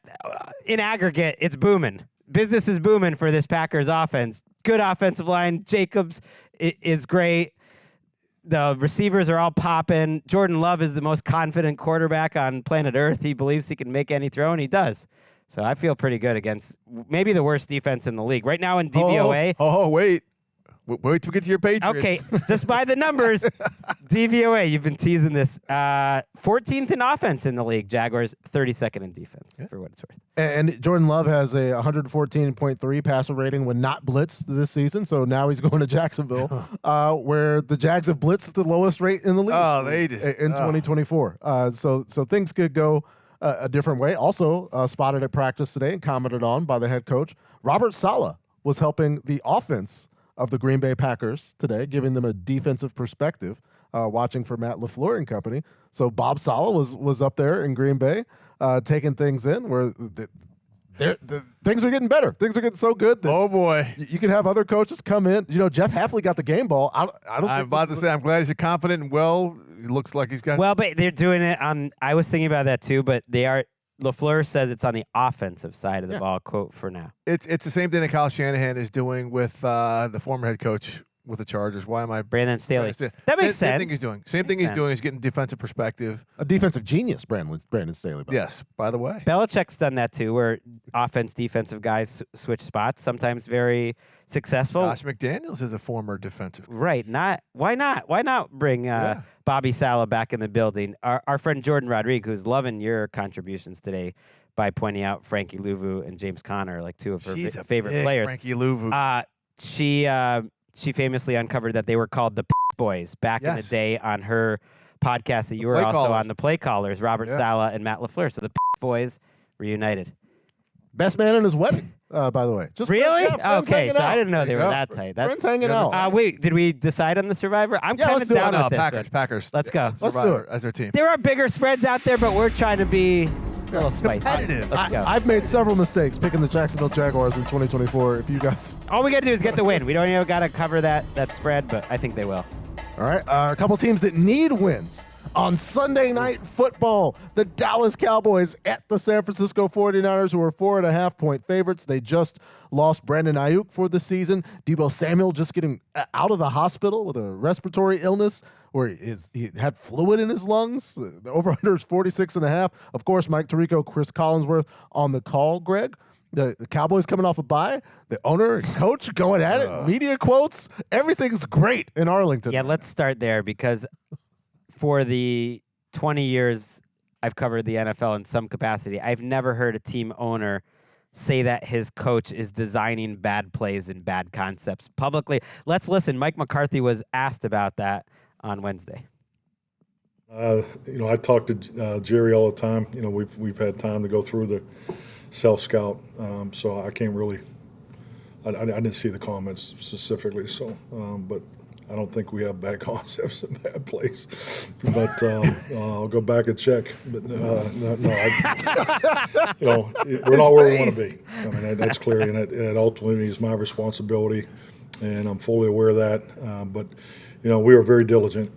in aggregate, it's booming. Business is booming for this Packers offense. Good offensive line. Jacobs is great. The receivers are all popping. Jordan Love is the most confident quarterback on planet Earth. He believes he can make any throw, and he does. So I feel pretty good against maybe the worst defense in the league. Right now in DVOA. Wait. Wait till we get to your Patriots. Okay, just by the numbers, DVOA, you've been teasing this. 14th in offense in the league. Jaguars, 32nd in defense, for what it's worth. And Jordan Love has a 114.3 passer rating when not blitzed this season. So now he's going to Jacksonville, where the Jags have blitzed at the lowest rate in the league. Oh, they just in 2024. So things could go a different way. Also spotted at practice today and commented on by the head coach. Robert Saleh was helping the offense of the Green Bay Packers today, giving them a defensive perspective, watching for Matt LaFleur and company. So Bob Saleh was up there in Green Bay, taking things in where things are getting better. Things are getting so good that oh boy, you can have other coaches come in. You know, Jeff Hafley got the game ball. I don't. I'm about to say I'm glad he's confident and well. It looks like he's got. Well, but they're doing it on. I was thinking about that too, but they are. LaFleur says it's on the offensive side of the ball, quote, for now. It's the same thing that Kyle Shanahan is doing with the former head coach with the Chargers. Why am I? Brandon Staley. That makes sense. Same thing he's doing. Same thing he's doing is getting defensive perspective. A defensive genius, Brandon Staley. Yes, by the way. Belichick's done that too, where offense, defensive guys switch spots, sometimes very successful. Josh McDaniels is a former defensive coach. Right. Why not bring Bobby Saleh back in the building? Our friend Jordan Rodriguez, who's loving your contributions today by pointing out Frankie Louvu and James Conner, like two of her favorite players. Frankie Louvu. She famously uncovered that they were called the Boys back in the day on her podcast that you were also on, the Play Callers, Robert Saleh and Matt LaFleur. So the Boys reunited. Best man in his wedding, by the way. Just really? Friends Okay, so out. I didn't know they were that tight. Friends hanging out. Wait, did we decide on the Survivor? I'm kind of down with this. Packers. Let's go. Let's do it as our team. There are bigger spreads out there, but we're trying to be a little spicy. Competitive. Let's go. I've made several mistakes picking the Jacksonville Jaguars in 2024. If you guys, all we got to do is get the win. We don't even got to cover that spread, but I think they will. All right, a couple teams that need wins. On Sunday Night Football, the Dallas Cowboys at the San Francisco 49ers, who are 4.5-point favorites. They just lost Brandon Ayuk for the season. Deebo Samuel just getting out of the hospital with a respiratory illness where he had fluid in his lungs. The over-under is 46.5. Of course, Mike Tirico, Chris Collinsworth on the call, Greg. The Cowboys coming off a bye. The owner and coach going at it. Media quotes. Everything's great in Arlington. Yeah, let's start there because for the 20 years I've covered the NFL in some capacity, I've never heard a team owner say that his coach is designing bad plays and bad concepts publicly. Let's listen. Mike McCarthy was asked about that on Wednesday. I talk to Jerry all the time. You know, we've had time to go through the self-scout, so I can't really I didn't see the comments specifically, so but I don't think we have bad concepts and bad plays. But I'll go back and check. But no, we're not where we want to be. I mean, that's clear, and it ultimately is my responsibility, and I'm fully aware of that. But we are very diligent.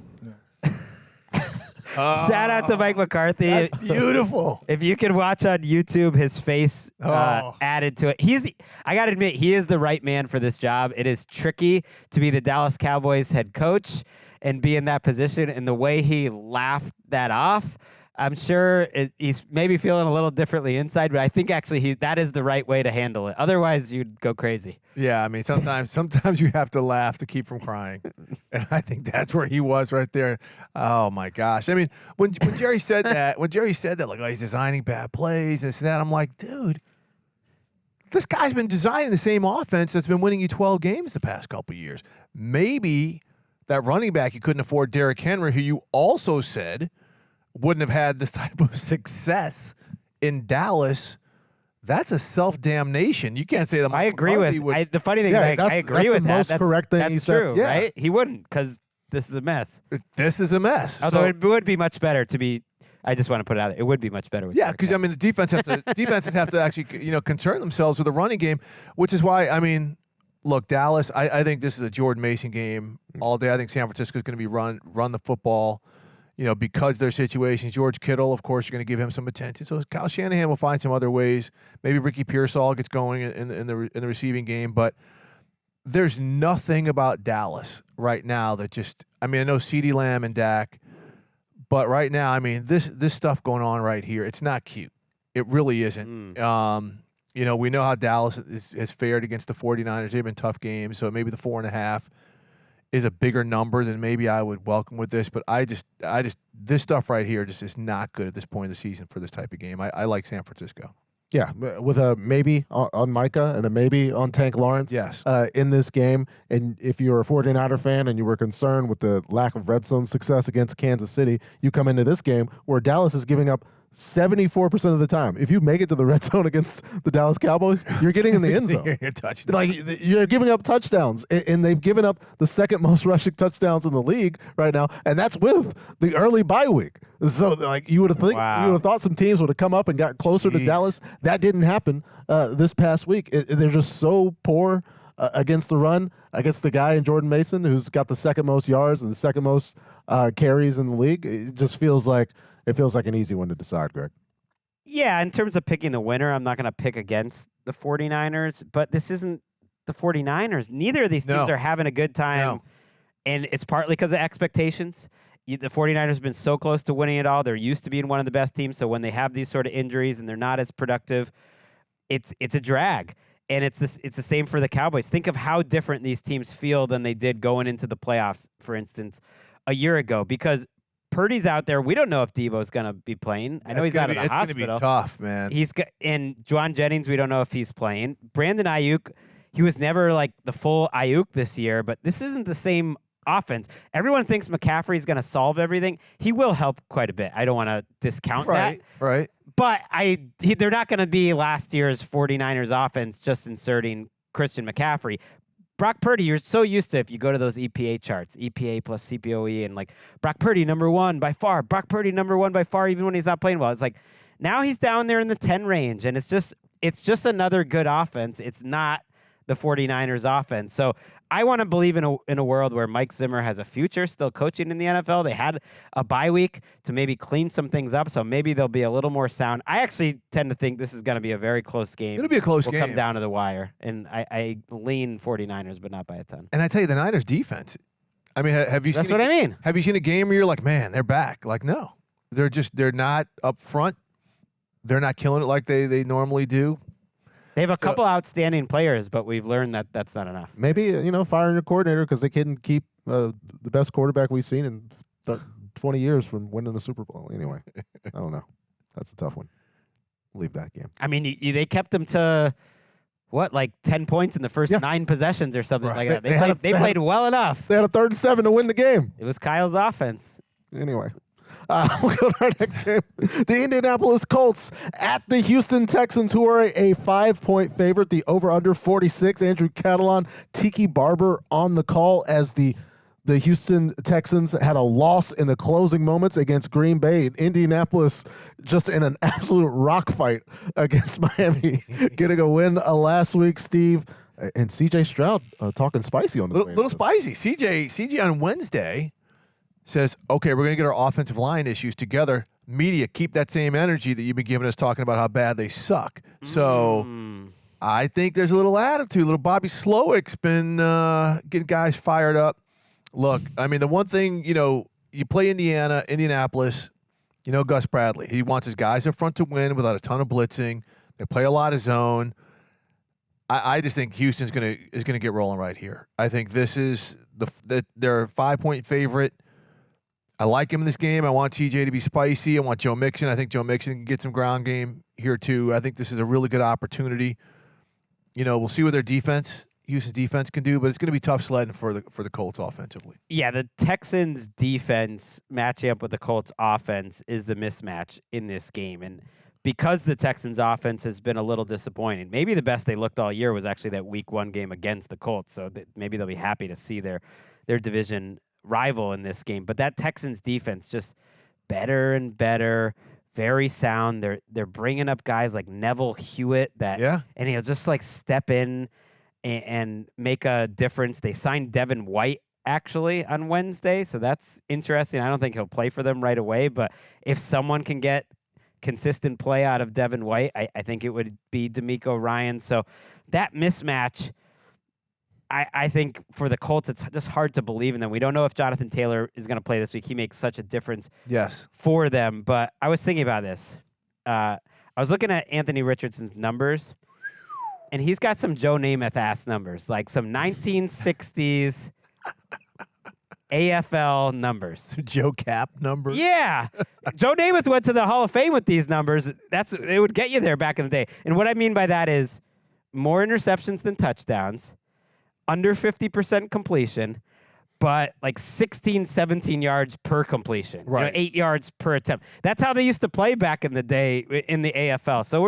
Shout out to Mike McCarthy. That's beautiful. If you can watch on YouTube, his face added to it. I got to admit, he is the right man for this job. It is tricky to be the Dallas Cowboys head coach and be in that position. And the way he laughed that off, I'm sure he's maybe feeling a little differently inside, but I think actually that is the right way to handle it. Otherwise, you'd go crazy. Yeah, I mean, sometimes you have to laugh to keep from crying, and I think that's where he was right there. Oh my gosh! I mean, when Jerry said that, like, oh, he's designing bad plays and this and that, I'm like, dude, this guy's been designing the same offense that's been winning you 12 games the past couple of years. Maybe that running back you couldn't afford, Derrick Henry, who you also said wouldn't have had this type of success in Dallas. That's a self-damnation. You can't say that. I agree with the funny thing is I agree with that. That's the most correct thing he said. True, right? He wouldn't, because this is a mess. This is a mess. Although it would be much better to be. I just want to put it out there. It would be much better with. Yeah, because I mean, the defenses have to actually concern themselves with the running game, which is why look, Dallas. I think this is a Jordan Mason game all day. I think San Francisco is going to be run the football. because of their situations. George Kittle, of course, you're going to give him some attention. So Kyle Shanahan will find some other ways. Maybe Ricky Pearsall gets going in the receiving game, but there's nothing about Dallas right now that just. I mean, I know CeeDee Lamb and Dak, but right now, I mean, this stuff going on right here, it's not cute. It really isn't. We know how Dallas has fared against the 49ers. They've been tough games, so maybe the 4.5 is a bigger number than maybe I would welcome with this. But I just this stuff right here just is not good at this point in the season for this type of game. I like San Francisco. Yeah, with a maybe on Micah and a maybe on Tank Lawrence. Yes. In this game. And if you're a 49er fan and you were concerned with the lack of red zone success against Kansas City, you come into this game where Dallas is giving up 74% of the time. If you make it to the red zone against the Dallas Cowboys, you're getting in the end zone. You're giving up touchdowns, and they've given up the second most rushing touchdowns in the league right now, and that's with the early bye week. So, you would have thought some teams would have come up and got closer to Dallas. That didn't happen this past week. They're just so poor against the run, against the guy in Jordan Mason who's got the second most yards and the second most carries in the league. It just feels like an easy one to decide, Greg. Yeah, in terms of picking the winner, I'm not going to pick against the 49ers, but this isn't the 49ers. Neither of these teams are having a good time, and it's partly because of expectations. The 49ers have been so close to winning it all. They're used to being one of the best teams, so when they have these sort of injuries and they're not as productive, it's a drag. And it's the same for the Cowboys. Think of how different these teams feel than they did going into the playoffs, for instance, a year ago, because Purdy's out there. We don't know if Debo's going to be playing. I know he's out of the hospital. It's going to be tough, man. And Juwan Jennings, we don't know if he's playing. Brandon Ayuk, he was never like the full Ayuk this year, but this isn't the same offense. Everyone thinks McCaffrey's going to solve everything. He will help quite a bit. I don't want to discount that. Right. But they're not going to be last year's 49ers offense just inserting Christian McCaffrey. Brock Purdy, you're so used to, if you go to those EPA charts, EPA plus CPOE, and Brock Purdy number one by far, Brock Purdy number one by far, even when he's not playing well. It's now he's down there in the 10 range, and it's just another good offense. It's not the 49ers offense. So I want to believe in a world where Mike Zimmer has a future still coaching in the NFL. They had a bye week to maybe clean some things up, so maybe they'll be a little more sound. I actually tend to think this is going to be a very close game. It'll be a close game. We'll come down to the wire, and I lean 49ers, but not by a ton. And I tell you, the Niners defense, I mean, have you That's seen what I mean. Have you seen a game where you're like, man, they're back? No. They're not up front. They're not killing it like they normally do. They have a couple outstanding players, but we've learned that that's not enough. Maybe, firing your coordinator because they couldn't keep the best quarterback we've seen in 20 years from winning the Super Bowl. Anyway, I don't know. That's a tough one. Leave that game. I mean, they kept them to, 10 points in the first 9 possessions or something like that. They played well enough. They had a 3rd and 7 to win the game. It was Kyle's offense. Anyway. We'll go to our next game. The Indianapolis Colts at the Houston Texans, who are a 5-point favorite. The over-under 46. Andrew Catalon, Tiki Barber on the call as the Houston Texans had a loss in the closing moments against Green Bay. Indianapolis just in an absolute rock fight against Miami, getting a win last week. Steve and CJ Stroud talking spicy on the little spicy. CJ on Wednesday says, okay, we're going to get our offensive line issues together. Media, keep that same energy that you've been giving us talking about how bad they suck. So I think there's a little attitude. Little Bobby Slowick's been getting guys fired up. Look, I mean, the one thing, you play Indianapolis, Gus Bradley. He wants his guys up front to win without a ton of blitzing. They play a lot of zone. I just think Houston's is gonna get rolling right here. I think this is they're a 5-point favorite. I like him in this game. I want TJ to be spicy. I want Joe Mixon. I think Joe Mixon can get some ground game here too. I think this is a really good opportunity. We'll see what their defense, Houston's defense, can do, but it's going to be tough sledding for the Colts offensively. Yeah, the Texans' defense matching up with the Colts' offense is the mismatch in this game, and because the Texans' offense has been a little disappointing, maybe the best they looked all year was actually that Week 1 game against the Colts. So maybe they'll be happy to see their division rival in this game, but that Texans defense just better and better, very sound. They're bringing up guys like Neville Hewitt and he'll just step in and make a difference. They signed Devin White actually on Wednesday, so that's interesting. I don't think he'll play for them right away, but if someone can get consistent play out of Devin White, I think it would be D'Amico Ryans. So that mismatch, I think for the Colts, it's just hard to believe in them. We don't know if Jonathan Taylor is going to play this week. He makes such a difference for them. But I was thinking about this. I was looking at Anthony Richardson's numbers, and he's got some Joe Namath-ass numbers, like some 1960s AFL numbers. Joe Cap numbers. Yeah. Joe Namath went to the Hall of Fame with these numbers. It would get you there back in the day. And what I mean by that is more interceptions than touchdowns, under 50% completion, but like 16, 17 yards per completion. Right. 8 yards per attempt. That's how they used to play back in the day in the AFL. So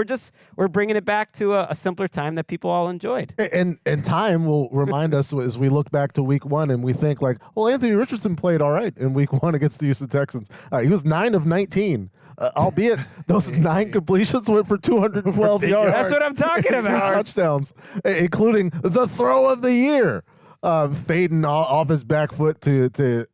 we're bringing it back to a simpler time that people all enjoyed. And time will remind us as we look back to week 1 and we think like, well, Anthony Richardson played all right in week 1 against the Houston Texans. He was 9 of 19. Albeit those 9 completions went for 212 yards. That's what I'm talking about. 2 touchdowns, including the throw of the year, fading off his back foot to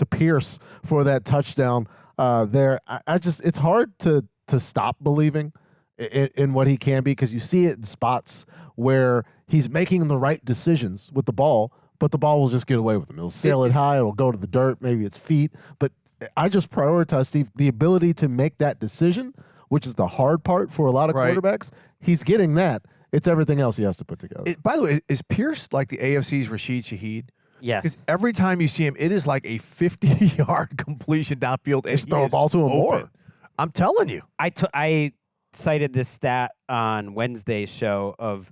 Pierce for that touchdown. There, it's hard to stop believing in what he can be, because you see it in spots where he's making the right decisions with the ball, but the ball will just get away with him. It'll sail it high. It'll go to the dirt. Maybe it's feet, but I just prioritize, Steve, the ability to make that decision, which is the hard part for a lot of quarterbacks. He's getting that. It's everything else he has to put together. By the way, is Pierce like the AFC's Rashid Shaheed? Yes. Because every time you see him, it is like a 50-yard completion downfield. Just throw a ball to him more. I'm telling you. I cited this stat on Wednesday's show of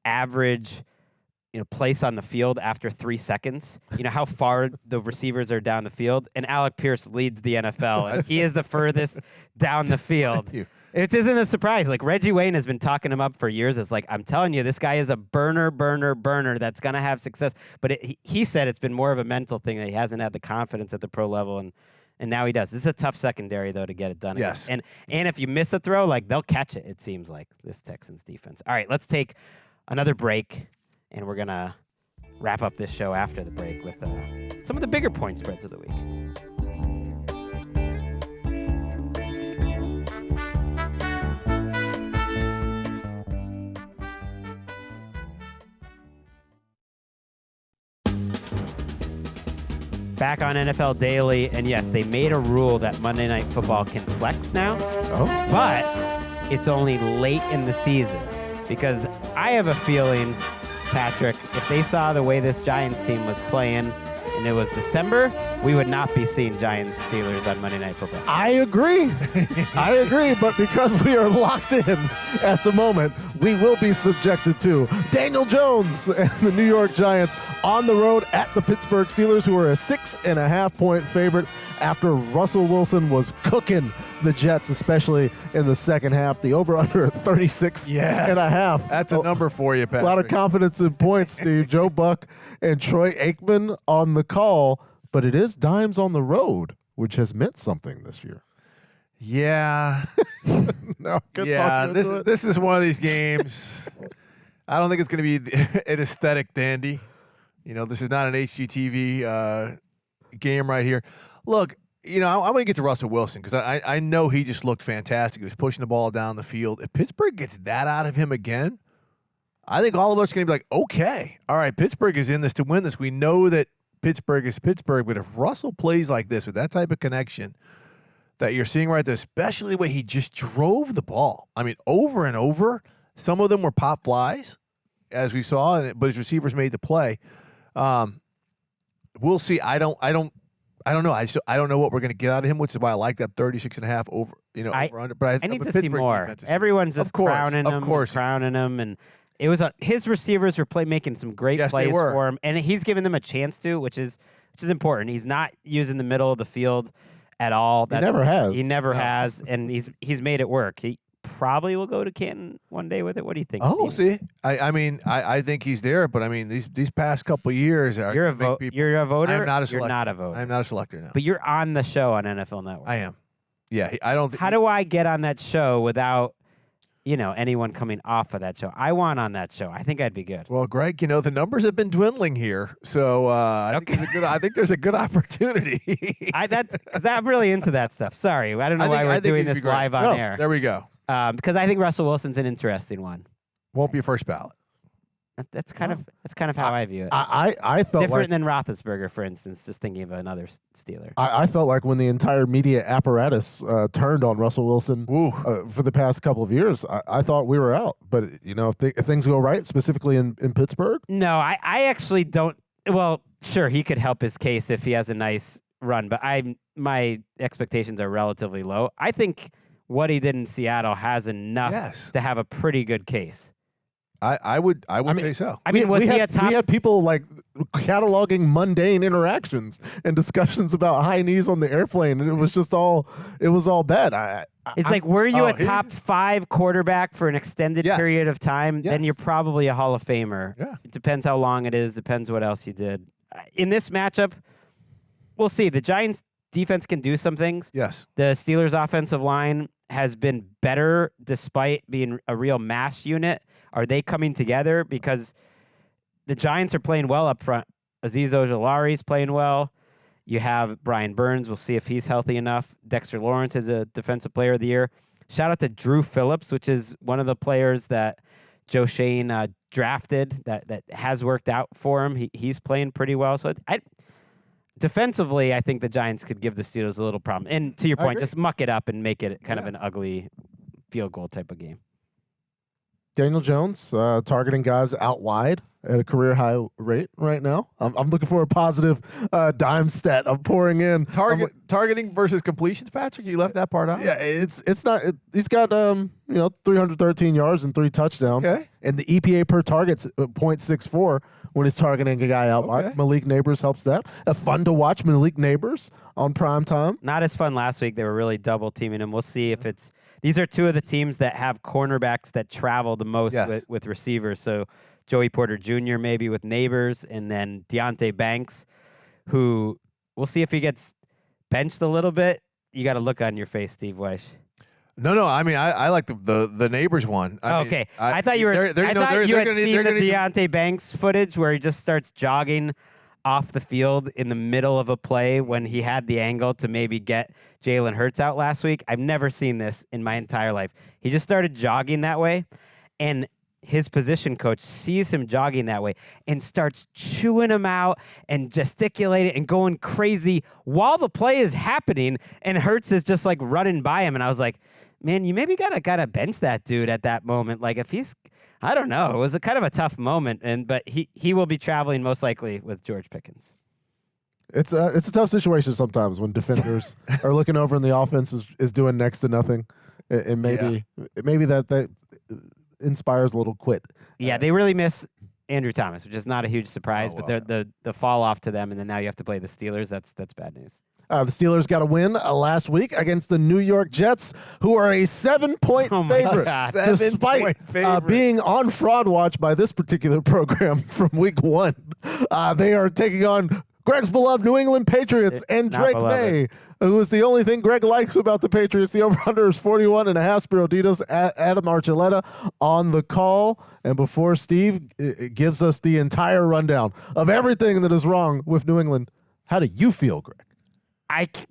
average place on the field after 3 seconds. You know how far the receivers are down the field, and Alec Pierce leads the NFL, and he is the furthest down the field. It isn't a surprise. Like Reggie Wayne has been talking him up for years. It's like, I'm telling you, this guy is a burner that's going to have success. But he said it's been more of a mental thing, that he hasn't had the confidence at the pro level, and now he does. This is a tough secondary, though, to get it done. Yes. And if you miss a throw, like they'll catch it, it seems like, this Texans defense. All right, let's take another break. And we're going to wrap up this show after the break with some of the bigger point spreads of the week. Back on NFL Daily, and yes, they made a rule that Monday Night Football can flex now, but it's only late in the season, because I have a feeling, Patrick, if they saw the way this Giants team was playing and it was December, we would not be seeing Giants-Steelers on Monday Night Football. I agree. But because we are locked in at the moment, we will be subjected to Daniel Jones and the New York Giants on the road at the Pittsburgh Steelers, who are a 6.5-point favorite after Russell Wilson was cooking the Jets, especially in the second half. The over-under at 36.5. That's a number for you, Patrick. A lot of confidence in points, Steve. Joe Buck and Troy Aikman on the call, but it is Dimes on the road, which has meant something this year. Yeah. No, good yeah, talk this is one of these games. I don't think it's going to be an aesthetic dandy. This is not an HGTV game right here. Look, I'm going to get to Russell Wilson, because I know he just looked fantastic. He was pushing the ball down the field. If Pittsburgh gets that out of him again, I think all of us are going to be like, okay, all right, Pittsburgh is in this to win this. We know that Pittsburgh is Pittsburgh, but if Russell plays like this with that type of connection that you're seeing right there, especially the way he just drove the ball, I mean, over and over, some of them were pop flies, as we saw, but his receivers made the play. We'll see. I don't know. I don't know what we're going to get out of him, which is why I like that 36.5 over, over under. But I need to see more. Everyone's just crowning him, and it was his receivers were making some great plays for him, and he's giving them a chance to, which is important. He's not using the middle of the field at all. He never has. He never has, and he's made it work. He probably will go to Canton one day with it. What do you think? Oh, we'll see. I think he's there, but I mean these past couple of years are. You're a voter. I'm not a selector. You're not a voter. I'm not a selector now. But you're on the show on NFL Network. I am. Yeah, I don't. How do I get on that show without, anyone coming off of that show. I want on that show. I think I'd be good. Well, Greg, the numbers have been dwindling here, so I think there's a good opportunity. Because I'm really into that stuff. Sorry, I don't know why we're doing this live on air. There we go. Because I think Russell Wilson's an interesting one. Won't be first ballot. That's kind of how I view it. I felt different than Roethlisberger, for instance. Just thinking of another Steeler. I felt like when the entire media apparatus turned on Russell Wilson for the past couple of years, I thought we were out. But if things go right, specifically in Pittsburgh, no, I actually don't. Well, sure, he could help his case if he has a nice run, but my expectations are relatively low. I think what he did in Seattle has enough to have a pretty good case. I would say so. I mean, we had people like cataloging mundane interactions and discussions about high knees on the airplane, and it was all bad. Were you a top 5 quarterback for an extended period of time? Yes. Then you're probably a Hall of Famer. Yeah. It depends how long it is. Depends what else you did. In this matchup, we'll see. The Giants' defense can do some things. Yes. The Steelers' offensive line has been better despite being a real mass unit. Are they coming together? Because the Giants are playing well up front. Azeez Ojulari's playing well. You have Brian Burns. We'll see if he's healthy enough. Dexter Lawrence is a Defensive Player of the Year. Shout out to Drew Phillips, which is one of the players that Joe Shane drafted that has worked out for him. He's playing pretty well. So defensively, I think the Giants could give the Steelers a little problem. And to your point, just muck it up and make it kind of an ugly field goal type of game. Daniel Jones targeting guys out wide at a career high rate right now. I'm looking for a positive dime stat. I'm pouring in Targeting versus completions, Patrick. You left that part out. Yeah, it's not. He's got 313 yards and 3 touchdowns. Okay. And the EPA per target's 0.64 when he's targeting a guy out wide. Malik Neighbors helps that. Fun to watch Malik Neighbors on prime time. Not as fun last week. They were really double teaming him. We'll see if it's. These are two of the teams that have cornerbacks that travel the most with receivers. So Joey Porter Jr. maybe with Neighbors, and then Deonte Banks, who we'll see if he gets benched a little bit. You got to look on your face, Steve Wyche. No. I mean, I like the Neighbors one. I thought you were. I thought you had seen the Deonte Banks footage where he just starts jogging off the field in the middle of a play when he had the angle to maybe get Jalen Hurts out last week. I've never seen this in my entire life. He just started jogging that way, and his position coach sees him jogging that way and starts chewing him out and gesticulating and going crazy while the play is happening, and Hurts is just like running by him. And I was like, man, you maybe gotta bench that dude at that moment. Like if he's, I don't know, it was a kind of a tough moment, but he will be traveling most likely with George Pickens. It's a tough situation sometimes when defenders are looking over and the offense is doing next to nothing, and maybe that inspires a little quit. Yeah, they really miss Andrew Thomas, which is not a huge surprise, but the fall off to them, and then now you have to play the Steelers. That's bad news. The Steelers got a win last week agast the New York Jets, who are a 7-point favorite, despite being on fraud watch by this particular program from week 1. They are taking on Greg's beloved New England Patriots and Drake May, who is the only thing Greg likes about the Patriots. The over-under is 41.5. Spiro Ditas, Adam Archuleta on the call. And before Steve gives us the entire rundown of everything that is wrong with New England, how do you feel, Greg?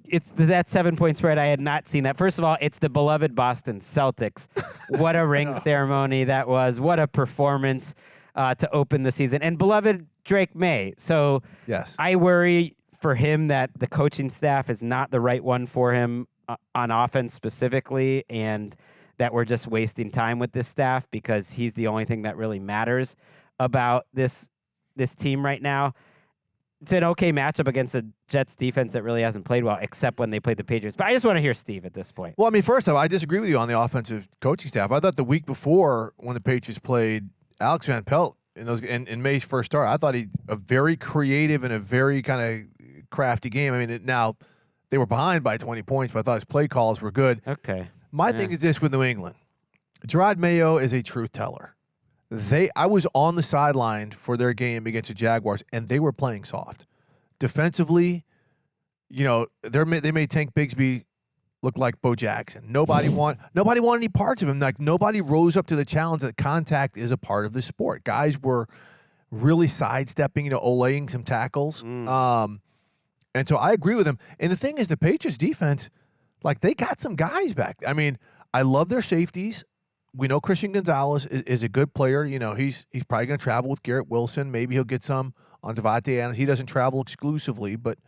It's that 7-point spread. I had not seen that. First of all, it's the beloved Boston Celtics. What a ring ceremony that was. What a performance to open the season. And beloved Drake May. So yes, I worry for him that the coaching staff is not the right one for him on offense specifically, and that we're just wasting time with this staff because he's the only thing that really matters about this team right now. It's an okay matchup against a Jets defense that really hasn't played well, except when they played the Patriots. But I just want to hear Steve at this point. Well, I mean, first off, I disagree with you on the offensive coaching staff. I thought the week before when the Patriots played Alex Van Pelt in May's first start, I thought he a very creative and a very kind of crafty game. I mean, now they were behind by 20 points, but I thought his play calls were good. Okay. My thing is this with New England. Gerard Mayo is a truth teller. I was on the sideline for their game against the Jaguars, and they were playing soft. Defensively, they made Tank Bigsby looked like Bo Jackson. Nobody wanted any parts of him. Like nobody rose up to the challenge that contact is a part of the sport. Guys were really sidestepping, olaying some tackles. And so I agree with him. And the thing is, the Patriots defense, like they got some guys back. I mean, I love their safeties. We know Christian Gonzalez is a good player. He's probably going to travel with Garrett Wilson. Maybe he'll get some on Devontae Adams. He doesn't travel exclusively, but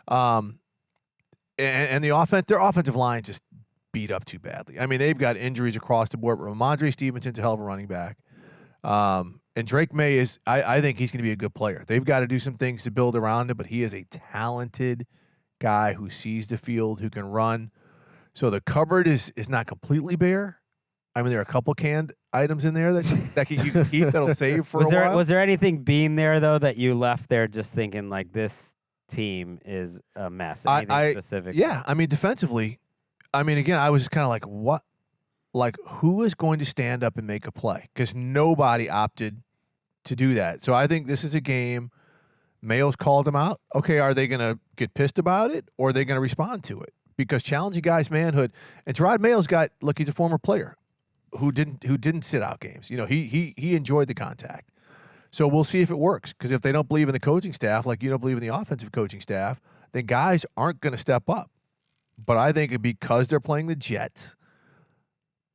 and the offense, their offensive line just beat up too badly. I mean, they've got injuries across the board. Ramondre Stevenson's a hell of a running back. And Drake May is, I think he's going to be a good player. They've got to do some things to build around him, but he is a talented guy who sees the field, who can run. So the cupboard is not completely bare. I mean, there are a couple canned items in there that you can keep that'll save for a while. Was there anything being there, though, that you left there just thinking, like, this team is a mess? Anything specific? Yeah, I mean, defensively, again, I was just kind of like, what? Like, who is going to stand up and make a play? Because nobody opted to do that. So I think this is a game. Mayo's called them out. Okay, are they going to get pissed about it, or are they going to respond to it? Because challenging guys' manhood, and Gerard Mayo's got, look, he's a former player who didn't sit out games. He enjoyed the contact. So we'll see if it works. Because if they don't believe in the coaching staff, like you don't believe in the offensive coaching staff, then guys aren't going to step up. But I think because they're playing the Jets,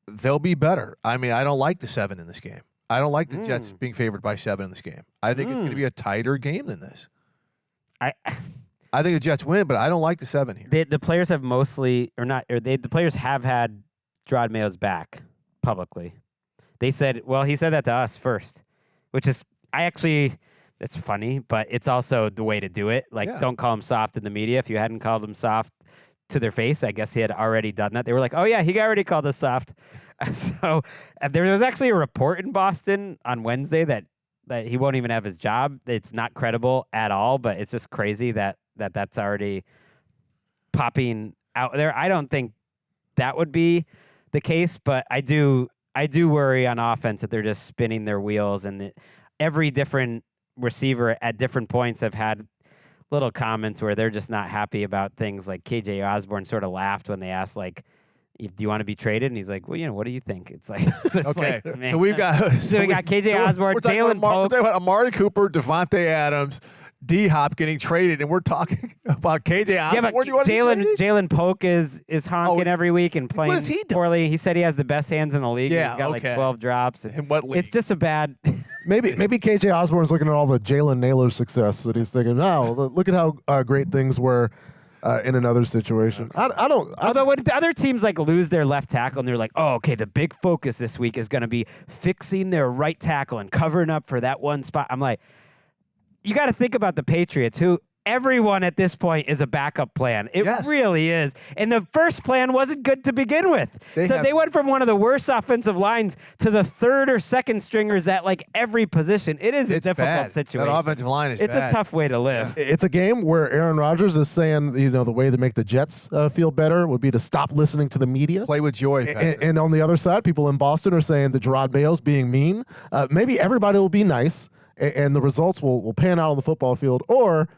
they'll be better. I mean, I don't like the 7 in this game. I don't like the Jets being favored by 7 in this game. I think it's going to be a tighter game than this. I think the Jets win, but I don't like the 7 here. The players have the players have had Gerard Mayo's back publicly. They said, well, he said that to us first, which is, it's funny, but it's also the way to do it. Like, Don't call him soft in the media. If you hadn't called him soft to their face, I guess he had already done that. They were like, oh yeah, he already called us soft. So there was actually a report in Boston on Wednesday that he won't even have his job. It's not credible at all, but it's just crazy that's already popping out there. I don't think that would be the case, but I do worry on offense that they're just spinning their wheels, and every different receiver at different points have had little comments where they're just not happy about things. Like KJ Osborne sort of laughed when they asked, like, do you want to be traded? And he's like, well, what do you think? It's like, okay. Like, So we got KJ Osborne, Jalen Pope. We're talking about Amari Cooper, Devontae Adams, D-Hop getting traded, and we're talking about KJ Osborne. Yeah, but Jalen Polk is honking every week and playing what has he done? poorly. He said he has the best hands in the league. Yeah, he's got like 12 drops. In what league? It's just a bad. Maybe KJ Osborne's looking at all the Jalen Naylor success that he's thinking, look at how great things were in another situation. Although when other teams like lose their left tackle and they're like, oh, okay, the big focus this week is going to be fixing their right tackle and covering up for that one spot. I'm like, you got to think about the Patriots, who everyone at this point is a backup plan. It really is. And the first plan wasn't good to begin with. They went from one of the worst offensive lines to the third or second stringers at like every position. It's a difficult situation. That offensive line is bad. A tough way to live. Yeah. It's a game where Aaron Rodgers is saying, the way to make the Jets feel better would be to stop listening to the media. Play with joy. And on the other side, people in Boston are saying that Gerard Mayo's being mean. Maybe everybody will be nice, and the results will pan out on the football field, or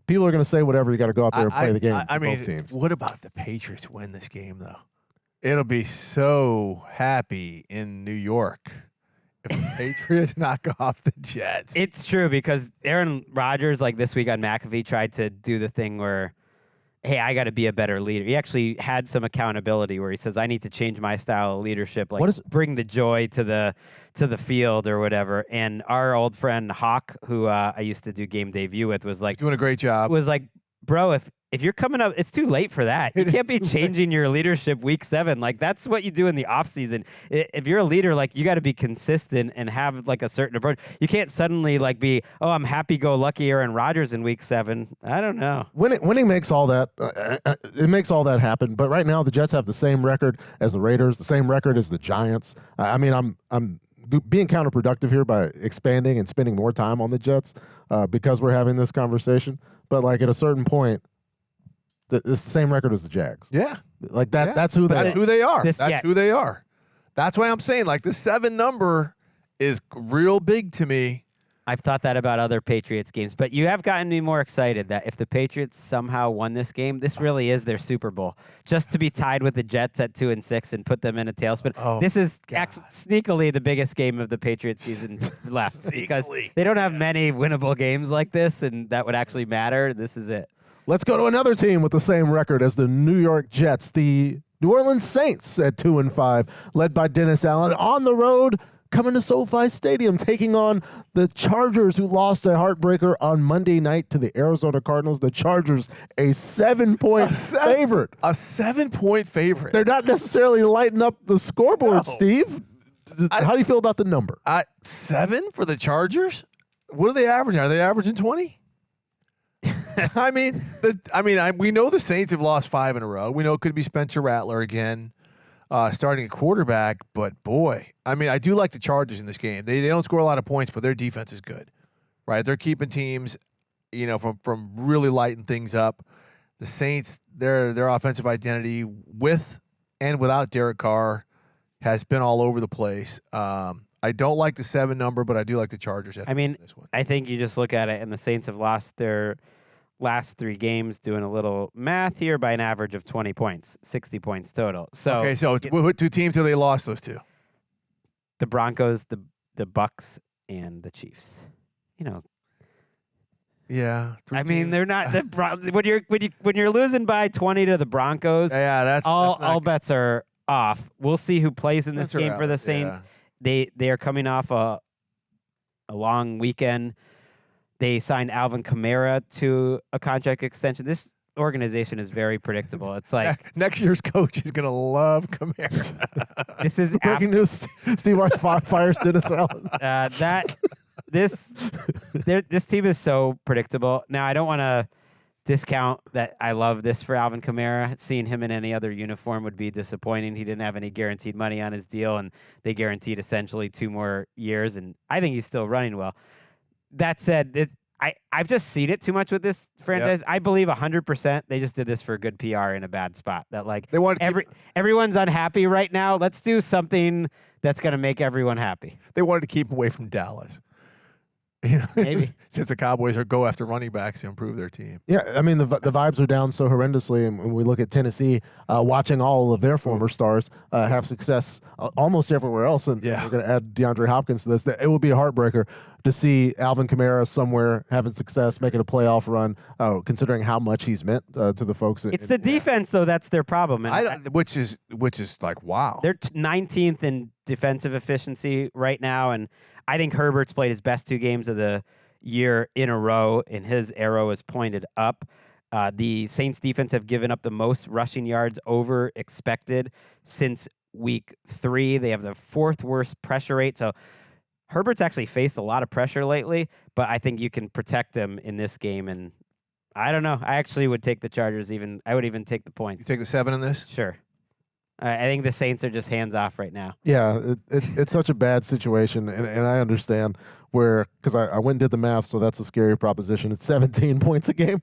people are going to say whatever. You got to go out there and play the game. Both teams. What about if the Patriots win this game, though? It'll be so happy in New York if the Patriots knock off the Jets. It's true, because Aaron Rodgers, like this week on McAfee, tried to do the thing where, hey, I got to be a better leader. He actually had some accountability where he says, I need to change my style of leadership, like bring the joy to the field or whatever. And our old friend Hawk, who I used to do Game Day View with, was like, doing a great job. Was like, bro, if you're coming up, it's too late for that. You can't be changing your leadership week 7. Like, that's what you do in the offseason. If you're a leader, like, you got to be consistent and have like a certain approach. You can't suddenly like be, oh, I'm happy-go-lucky Aaron Rodgers in week 7. I don't know. Winning makes all that. It makes all that happen. But right now, the Jets have the same record as the Raiders, the same record as the Giants. I'm being counterproductive here by expanding and spending more time on the Jets because we're having this conversation. But like at a certain point, it's the same record as the Jags. Yeah. Like that. Yeah. That's who they are. Who they are. That's who they are. That's why I'm saying, like, the 7 number is real big to me. I've thought that about other Patriots games, but you have gotten me more excited that if the Patriots somehow won this game, this really is their Super Bowl. Just to be tied with the Jets at 2-6 and put them in a tailspin. Oh, this is sneakily the biggest game of the Patriots season left because they don't have many winnable games like this, and that would actually matter. This is it. Let's go to another team with the same record as the New York Jets, the New Orleans Saints at 2-5, led by Dennis Allen on the road, coming to SoFi Stadium, taking on the Chargers, who lost a heartbreaker on Monday night to the Arizona Cardinals. The Chargers, a 7-point favorite. A 7-point favorite. They're not necessarily lighting up the scoreboard, No. Steve. How do you feel about the number? 7 for the Chargers? What are they averaging? Are they averaging 20? We know the Saints have lost 5 in a row. We know it could be Spencer Rattler again. Starting a quarterback, but boy, I do like the Chargers in this game. They don't score a lot of points, but their defense is good, right? They're keeping teams, from really lighting things up. The Saints, their offensive identity with and without Derek Carr has been all over the place. I don't like the 7 number, but I do like the Chargers. This one. I think you just look at it, and the Saints have lost their last 3 games, doing a little math here, by an average of 20 points, 60 points total. So okay, so what 2 teams have they lost those to? The Broncos, the Bucks, and the Chiefs. Yeah, 3 teams. They're not when you're losing by 20 to the Broncos. Yeah, that's all bets are off. We'll see who plays in this Spencer game for the Saints. Yeah. They are coming off a long weekend. They signed Alvin Kamara to a contract extension. This organization is very predictable. It's like next year's coach is gonna love Kamara. This is breaking news. Steve Marsh fires Dennis Allen. This team is so predictable. Now, I don't want to discount that I love this for Alvin Kamara. Seeing him in any other uniform would be disappointing. He didn't have any guaranteed money on his deal, and they guaranteed essentially 2 more years, and I think he's still running well. That said, I've just seen it too much with this franchise. Yep. I believe 100% they just did this for good PR in a bad spot. That they want everyone's unhappy right now. Let's do something that's going to make everyone happy. They wanted to keep him away from Dallas. Maybe since the Cowboys go after running backs to improve their team. Yeah, the vibes are down so horrendously, and when we look at Tennessee, watching all of their former stars have success almost everywhere else, and we're going to add DeAndre Hopkins to this. It would be a heartbreaker to see Alvin Kamara somewhere having success, making a playoff run, considering how much he's meant to the folks. It's the defense, though, that's their problem. And which is like, wow. They're 19th in defensive efficiency right now, and I think Herbert's played his best 2 games of the year in a row, and his arrow is pointed up. The Saints defense have given up the most rushing yards over expected since week 3. They have the 4th worst pressure rate. So Herbert's actually faced a lot of pressure lately, but I think you can protect him in this game. And I don't know. I actually would take the Chargers. I would even take the points. You take the 7 in this? Sure. I think the Saints are just hands off right now. Yeah, it's such a bad situation, and I understand because I went and did the math, so that's a scary proposition. It's 17 points a game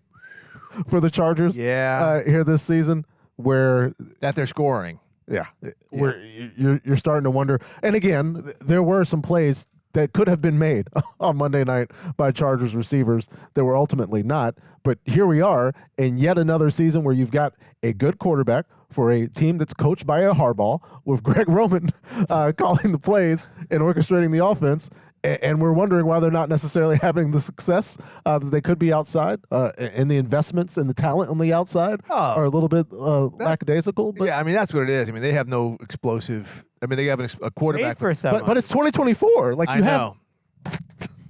for the Chargers here this season, where that they're scoring. Yeah, where you're starting to wonder. And again, there were some plays that could have been made on Monday night by Chargers receivers that were ultimately not. But here we are in yet another season where you've got a good quarterback for a team that's coached by a Harbaugh, with Gregg Roman calling the plays and orchestrating the offense. And we're wondering why they're not necessarily having the success that they could be outside, and the investments and the talent on the outside are a little bit lackadaisical. But yeah, that's what it is. They have no explosive. They have a quarterback. For but it's 2024. Like, you know.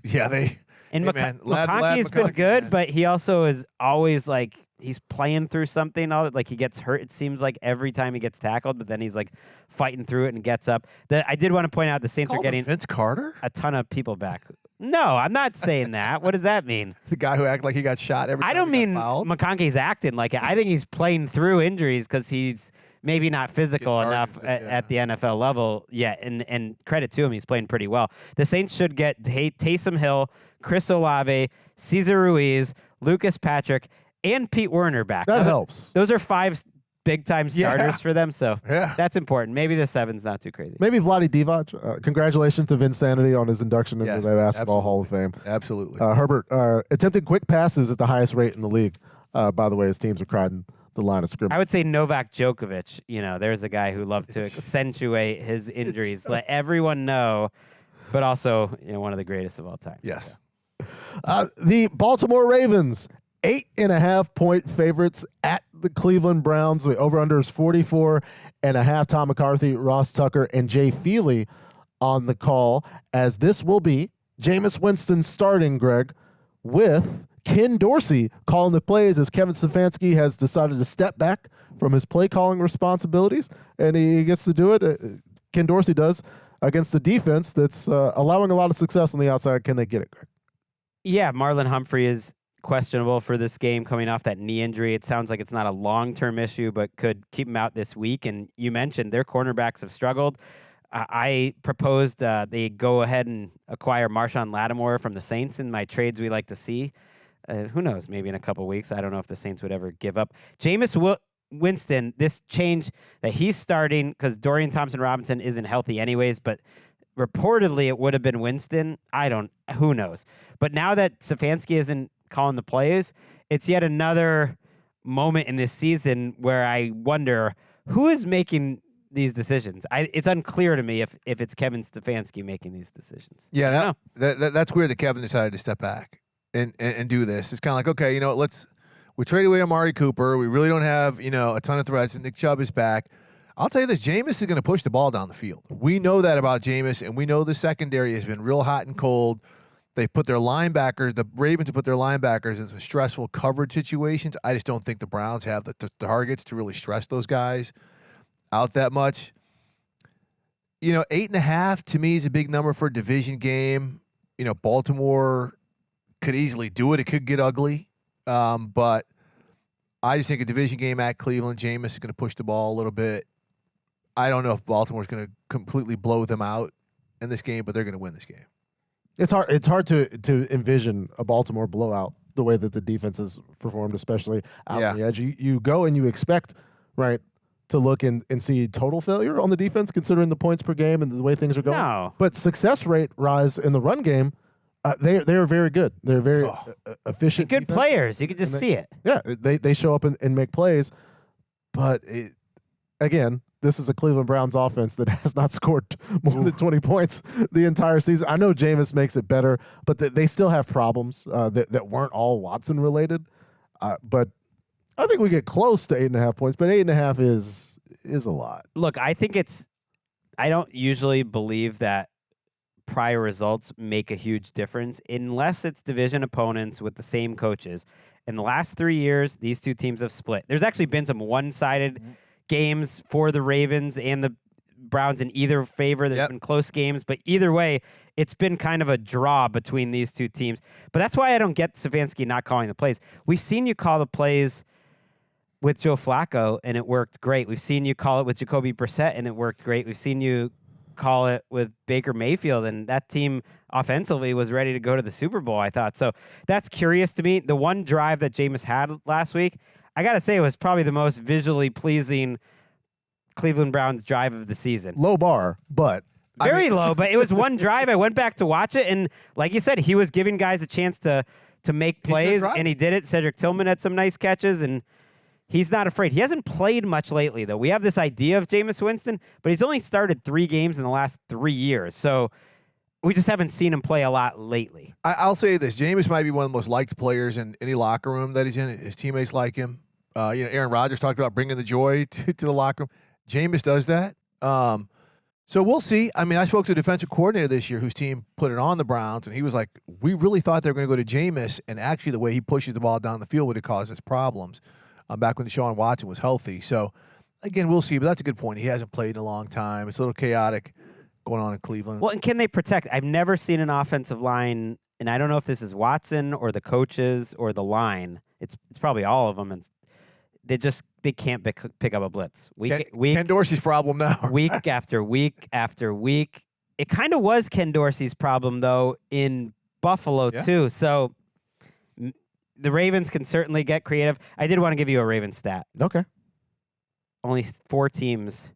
Yeah, they. And McConkey's been good, but he also is always like he's playing through something. Like he gets hurt. It seems like every time he gets tackled, but then he's like fighting through it and gets up. I did want to point out the Saints are getting Vince Carter a ton of people back. No, I'm not saying that. What does that mean? The guy who acted like he got shot every time. I don't mean fouled. McConkey's acting like it. I think he's playing through injuries because he's maybe not physical enough at the NFL level yet. And credit to him, he's playing pretty well. The Saints should get Taysom Hill, Chris Olave, Cesar Ruiz, Lucas Patrick, and Pete Werner back. That helps. Those are 5 big-time starters for them, so Yeah. that's important. Maybe the 7's not too crazy. Maybe Vlade Divac. Congratulations to Vinsanity on his induction into Yes, the Basketball absolutely. Hall of Fame. Absolutely. Herbert attempted quick passes at the highest rate in the league. By the way, his teams are crowding the line of scrimmage. I would say Novak Djokovic. There's a guy who loved to accentuate his injuries, let everyone know, but also one of the greatest of all time. Yes. The Baltimore Ravens, 8.5-point favorites at the Cleveland Browns. The over-under is 44.5. Tom McCarthy, Ross Tucker, and Jay Feely on the call, as this will be Jameis Winston starting, Greg, with Ken Dorsey calling the plays, as Kevin Stefanski has decided to step back from his play-calling responsibilities, and he gets to do it. Ken Dorsey does against the defense that's allowing a lot of success on the outside. Can they get it, Greg? Yeah, Marlon Humphrey is questionable for this game coming off that knee injury. It sounds like it's not a long-term issue, but could keep him out this week. And you mentioned their cornerbacks have struggled. I proposed they go ahead and acquire Marshawn Lattimore from the Saints in my trades we like to see. Who knows? Maybe in a couple weeks. I don't know if the Saints would ever give up. Jameis Winston, this change that he's starting, because Dorian Thompson-Robinson isn't healthy anyways, but reportedly it would have been Winston. Who knows? But now that Stefanski isn't calling the plays, it's yet another moment in this season where I wonder who is making these decisions. It's unclear to me if it's Kevin Stefanski making these decisions. Yeah, that's weird that Kevin decided to step back and do this. It's kind of like, okay, we trade away Amari Cooper. We really don't have, a ton of threats, and Nick Chubb is back. I'll tell you this, Jameis is going to push the ball down the field. We know that about Jameis, and we know the secondary has been real hot and cold. They put their linebackers, the Ravens have put their linebackers in some stressful coverage situations. I just don't think the Browns have the targets to really stress those guys out that much. 8.5 to me is a big number for a division game. Baltimore could easily do it. It could get ugly. But I just think a division game at Cleveland, Jameis is going to push the ball a little bit. I don't know if Baltimore's going to completely blow them out in this game, but they're going to win this game. It's hard to envision a Baltimore blowout the way that the defense has performed, especially out on the edge. You go and you expect, right, to look and see total failure on the defense, considering the points per game and the way things are going. No. But success rate rise in the run game. They are very good. They're very efficient. Good defense. players. You can just see it. Yeah, they show up and make plays. But again, this is a Cleveland Browns offense that has not scored more than 20 points the entire season. I know Jameis makes it better, but they still have problems that weren't all Watson related. But I think we get close to 8.5 points, but 8.5 is a lot. Look, I think I don't usually believe that prior results make a huge difference unless it's division opponents with the same coaches. In the last 3 years, these two teams have split. There's actually been some one-sided games for the Ravens and the Browns in either favor. There's been close games, but either way, it's been kind of a draw between these two teams. But that's why I don't get Stefanski not calling the plays. We've seen you call the plays with Joe Flacco, and it worked great. We've seen you call it with Jacoby Brissett, and it worked great. We've seen you call it with Baker Mayfield, and that team offensively was ready to go to the Super Bowl, I thought. So that's curious to me. The one drive that Jameis had last week, I got to say, it was probably the most visually pleasing Cleveland Browns drive of the season. Low bar, but Very low, but it was one drive. I went back to watch it, and like you said, he was giving guys a chance to make plays, and he did it. Cedric Tillman had some nice catches, and he's not afraid. He hasn't played much lately, though. We have this idea of Jameis Winston, but he's only started 3 games in the last 3 years, so we just haven't seen him play a lot lately. I'll say this. Jameis might be one of the most liked players in any locker room that he's in. His teammates like him. Aaron Rodgers talked about bringing the joy to the locker room. Jameis does that. So we'll see. I mean, I spoke to a defensive coordinator this year whose team put it on the Browns, and he was like, we really thought they were going to go to Jameis, and actually the way he pushes the ball down the field would have caused us problems back when Deshaun Watson was healthy. So, again, we'll see, but that's a good point. He hasn't played in a long time. It's a little chaotic going on in Cleveland. Well, and can they protect? I've never seen an offensive line, and I don't know if this is Watson or the coaches or the line. It's probably all of them, and they can't pick up a blitz. Ken Dorsey's problem now. Week after week after week. It kind of was Ken Dorsey's problem, though, in Buffalo, too. So the Ravens can certainly get creative. I did want to give you a Ravens stat. Okay. only 4 teams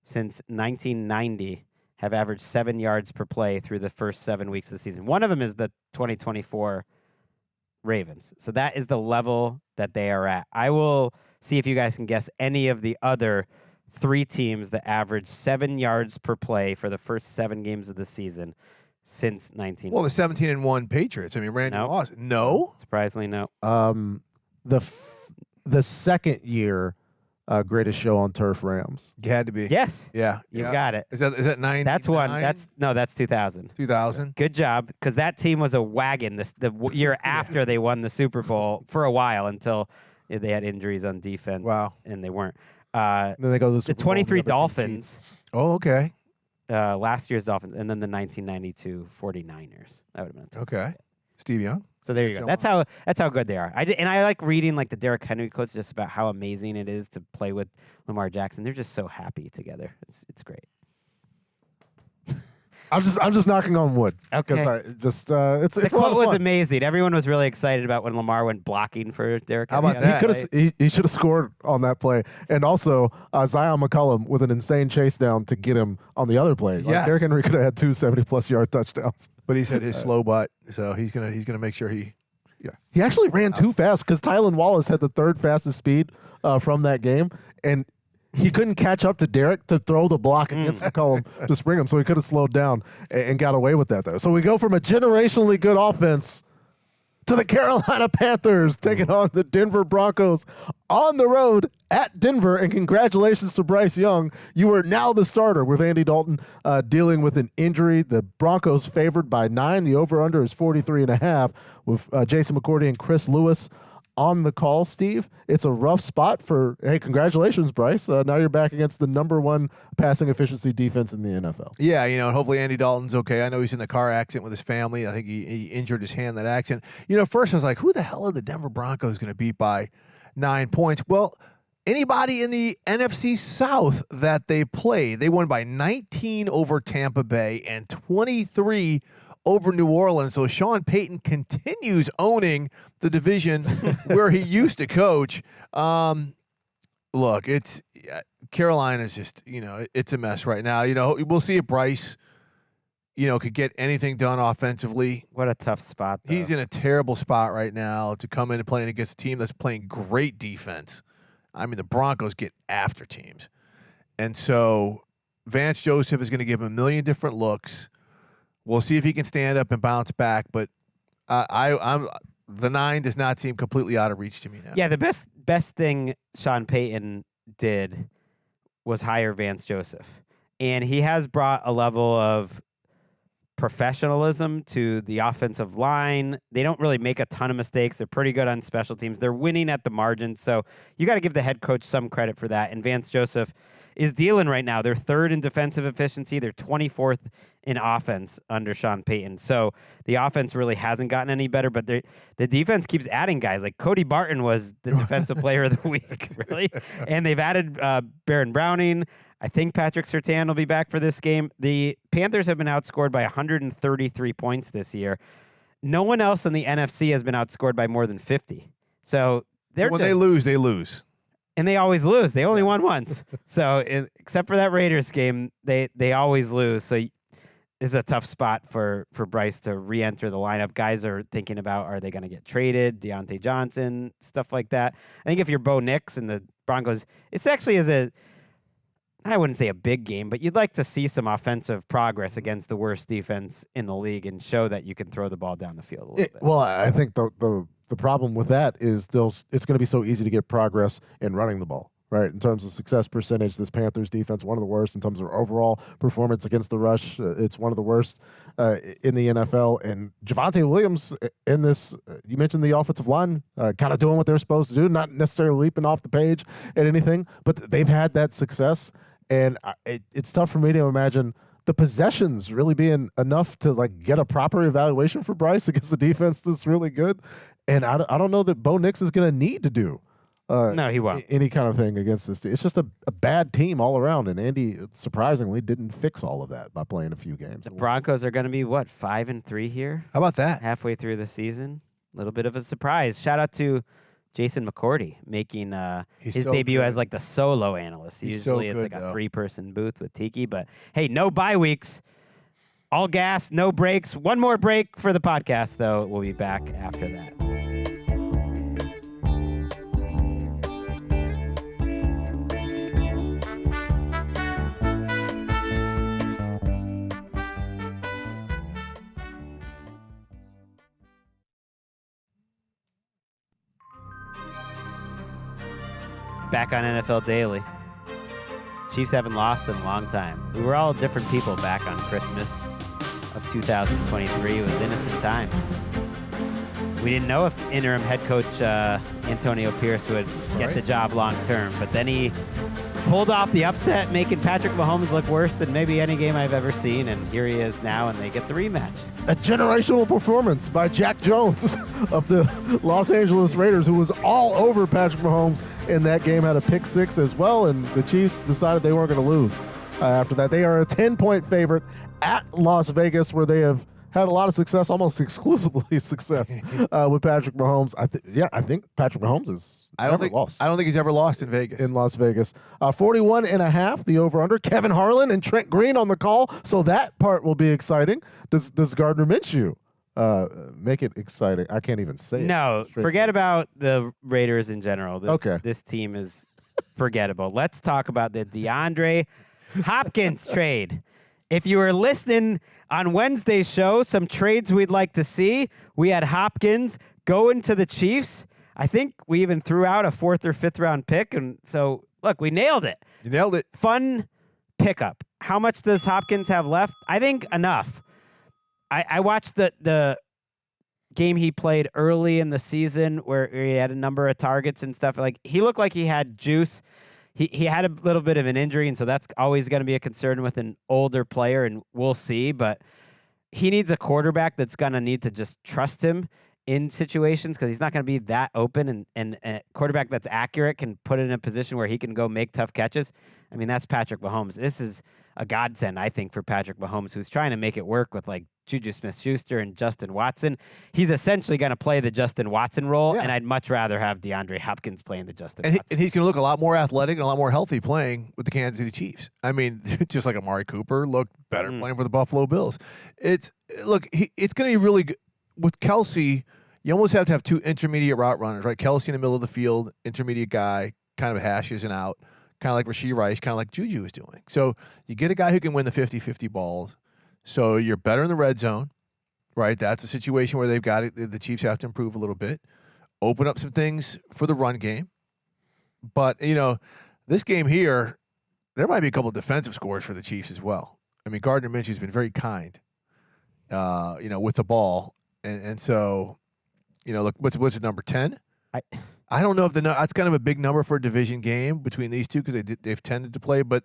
since 1990 have averaged 7 yards per play through the first 7 weeks of the season. One of them is the 2024 Ravens. So that is the level that they are at. I will see if you guys can guess any of the other 3 teams that average 7 yards per play for the first 7 games of the season since 19. Well, the 17-1 Patriots. I mean, Randy Nope. Moss. No. Surprisingly, no. The second year greatest show on turf Rams. It had to be. Yes. Yeah. You yeah. got it. Is that 9? That's one. That's 2000. 2000. Good job, because that team was a wagon the year after they won the Super Bowl for a while until they had injuries on defense. Wow. And they weren't. And then they go to the The Super Bowl, and 23 the other team Dolphins, cheats. Oh, okay. last year's Dolphins, and then the 1992 49ers. That would have been a tough. Okay. Steve Young. So there you go. That's how good they are. And I like reading like the Derrick Henry quotes just about how amazing it is to play with Lamar Jackson. They're just so happy together. It's great. I'm just knocking on wood. Okay. It's The a lot quote of was fun. amazing. Everyone was really excited about when Lamar went blocking for Derrick How Henry. about that? He should have scored on that play, and also Zion McCollum with an insane chase down to get him on the other play. Like, Yes. Derrick Henry could have had 2 70+ yard touchdowns. But he said his slow butt, so he's gonna make sure he. Yeah, he actually ran too fast because Tylan Wallace had the 3rd fastest speed from that game, and he couldn't catch up to Derrick to throw the block against McCollum to spring him, so he could have slowed down and got away with that, though. So we go from a generationally good offense to the Carolina Panthers taking on the Denver Broncos on the road at Denver. And congratulations to Bryce Young. You are now the starter with Andy Dalton dealing with an injury. The Broncos favored by 9. The over-under is 43.5 with Jason McCourty and Chris Lewis on the call. Steve, it's a rough spot for, hey, congratulations, Bryce. Now you're back against the #1 passing efficiency defense in the NFL. Yeah, and hopefully Andy Dalton's okay. I know he's in the car accident with his family. I think he injured his hand in that accident. First I was like, who the hell are the Denver Broncos going to beat by 9 points? Well, anybody in the NFC South that they played. They won by 19 over Tampa Bay and 23 over New Orleans. So Sean Payton continues owning the division where he used to coach. Look, it's Carolina's just, it's a mess right now. We'll see if Bryce, could get anything done offensively. What a tough spot, though. He's in a terrible spot right now to come in and playing against a team that's playing great defense. I mean, the Broncos get after teams. And so Vance Joseph is going to give him a million different looks. We'll see if he can stand up and bounce back, but I'm the 9 does not seem completely out of reach to me now. Yeah, the best thing Sean Payton did was hire Vance Joseph. And he has brought a level of professionalism to the offensive line. They don't really make a ton of mistakes. They're pretty good on special teams. They're winning at the margin. So you got to give the head coach some credit for that. And Vance Joseph is dealing right now. They're 3rd in defensive efficiency. They're 24th in offense under Sean Payton. So the offense really hasn't gotten any better, but the defense keeps adding guys. Like Cody Barton was the defensive player of the week, really. And they've added Baron Browning. I think Patrick Surtain will be back for this game. The Panthers have been outscored by 133 points this year. No one else in the NFC has been outscored by more than 50. So when they lose, they lose. And they always lose. They only won once. So except for that Raiders game, they always lose. So it's a tough spot for Bryce to re-enter the lineup. Guys are thinking about, are they going to get traded? Deontay Johnson, stuff like that. I think if you're Bo Nix and the Broncos, it's actually I wouldn't say a big game, but you'd like to see some offensive progress against the worst defense in the league and show that you can throw the ball down the field a little bit. Well, I think the problem with that is it's going to be so easy to get progress in running the ball, right? In terms of success percentage, this Panthers defense, one of the worst. In terms of overall performance against the rush, it's one of the worst in the NFL. And Javonte Williams in this, you mentioned the offensive line kind of doing what they're supposed to do, not necessarily leaping off the page at anything, but they've had that success. And it's tough for me to imagine the possessions really being enough to get a proper evaluation for Bryce against the defense that's really good. And I don't know that Bo Nix is going to need to do No, he won't. any kind of thing against this team. It's just a bad team all around. And Andy, surprisingly, didn't fix all of that by playing a few games. The Broncos are going to be, 5-3 here? How about that? Halfway through the season. A little bit of a surprise. Shout out to Jason McCourty making He's his so debut good. as like the solo analyst. He's so Usually it's good, like a though. 3-person booth with Tiki, but hey, no bye weeks. All gas, no breaks. One more break for the podcast, though. We'll be back after that. Back on NFL Daily. Chiefs haven't lost in a long time. We were all different people back on Christmas of 2023. It was innocent times. We didn't know if interim head coach Antonio Pierce would get the job long term, but then he pulled off the upset, making Patrick Mahomes look worse than maybe any game I've ever seen, and here he is now, and they get the rematch. A generational performance by Jack Jones of the Los Angeles Raiders, who was all over Patrick Mahomes in that game, had a pick six as well, and the Chiefs decided they weren't going to lose after that. They are a 10-point favorite at Las Vegas, where they have had a lot of success, almost exclusively success with Patrick Mahomes. I think Patrick Mahomes is lost. I don't think he's ever lost in Vegas. In Las Vegas. 41.5, the over-under. Kevin Harlan and Trent Green on the call, so that part will be exciting. Does Gardner Minshew make it exciting? I can't even say it. No, forget about the Raiders in general. This team is forgettable. Let's talk about the DeAndre Hopkins trade. If you were listening on Wednesday's show, some trades we'd like to see. We had Hopkins going to the Chiefs. I think we even threw out a 4th or 5th round pick. And so, look, we nailed it. You nailed it. Fun pickup. How much does Hopkins have left? I think enough. I watched the game he played early in the season where he had a number of targets and stuff. Like, he looked like he had juice. He had a little bit of an injury, and so that's always going to be a concern with an older player, and we'll see. But he needs a quarterback that's going to need to just trust him in situations, because he's not going to be that open, and a quarterback that's accurate can put it in a position where he can go make tough catches. I mean, that's Patrick Mahomes. This is a godsend, I think, for Patrick Mahomes, who's trying to make it work with like Juju Smith-Schuster and Justin Watson. He's essentially going to play the Justin Watson role, and I'd much rather have DeAndre Hopkins playing the Watson. And he's going to look a lot more athletic and a lot more healthy playing with the Kansas City Chiefs. I mean, just like Amari Cooper looked better playing for the Buffalo Bills. It's going to be really good. With Kelsey, you almost have to have two intermediate route runners, right? Kelsey in the middle of the field, intermediate guy, kind of hashes and out, kind of like Rashee Rice, kind of like Juju is doing. So you get a guy who can win the 50-50 balls. So you're better in the red zone, right? That's a situation where they've got it. The Chiefs have to improve a little bit, open up some things for the run game. But, this game here, there might be a couple of defensive scores for the Chiefs as well. I mean, Gardner Minshew's been very kind, with the ball. And so, look, what's it, number 10? I don't know if that's kind of a big number for a division game between these two, because they've tended to play, but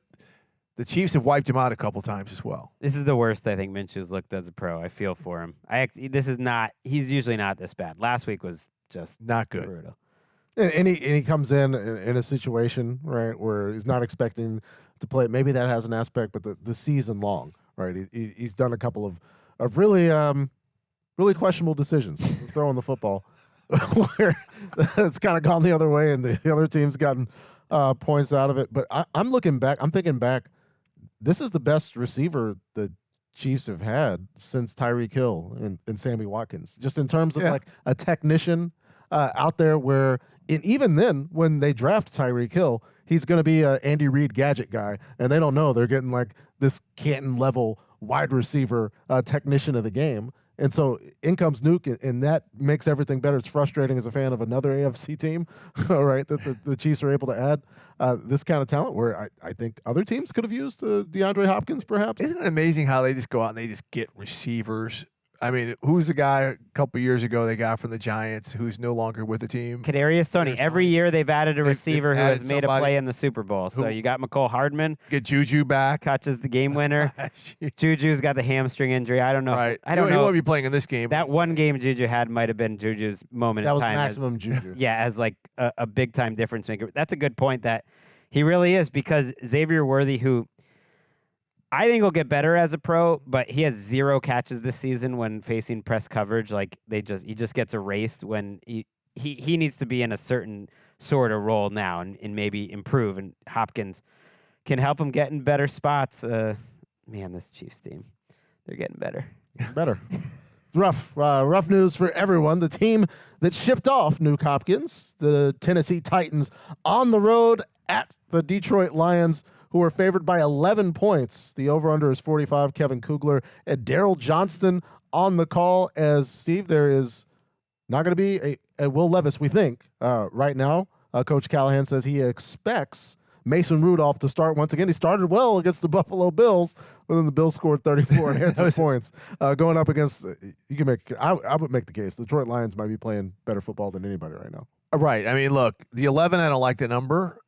the Chiefs have wiped him out a couple times as well. This is the worst I think Minshew's looked as a pro. I feel for him. He's usually not this bad. Last week was just not good. Brutal. And he comes in a situation, right, where he's not expecting to play. Maybe that has an aspect, but the season long, right? He's done a couple of really really questionable decisions throwing the football, where it's kind of gone the other way, and the other team's gotten points out of it. But I'm looking back. I'm thinking back. This is the best receiver the Chiefs have had since Tyreek Hill and Sammy Watkins, just in terms of like a technician out there where, and even then, when they draft Tyreek Hill, he's going to be an Andy Reid gadget guy, and they don't know they're getting like this Canton-level wide receiver technician of the game. And so in comes Nuke, and that makes everything better. It's frustrating as a fan of another AFC team, all right, that the Chiefs are able to add this kind of talent, where I think other teams could have used DeAndre Hopkins, perhaps. Isn't it amazing how they just go out and they just get receivers? I mean, who's the guy a couple years ago they got from the Giants who's no longer with the team? Kadarius Toney. Every year they've added a receiver who has made a play in the Super Bowl. So you got McCole Hardman. Get Juju back. Catches the game winner. Juju's got the hamstring injury. I don't know. Right. I don't know. He won't be playing in this game. That one game Juju had might have been Juju's moment in time. That was maximum Juju. Yeah, as like a big-time difference maker. That's a good point that he really is, because Xavier Worthy, who I think will get better as a pro, but he has 0 catches this season when facing press coverage. Like he just gets erased when he needs to be in a certain sort of role now and maybe improve. And Hopkins can help him get in better spots. Man, this Chiefs team, they're getting better. Better. Rough news for everyone. The team that shipped off Nuke Hopkins, the Tennessee Titans, on the road at the Detroit Lions, who are favored by 11 points. The over-under is 45. Kevin Kugler and Daryl Johnston on the call. As Steve, there is not going to be a Will Levis, we think, right now. Coach Callahan says he expects Mason Rudolph to start once again. He started well against the Buffalo Bills, but then the Bills scored 34 and answered points. Going up against, I would make the case, the Detroit Lions might be playing better football than anybody right now. Right. I mean, look, the 11, I don't like the number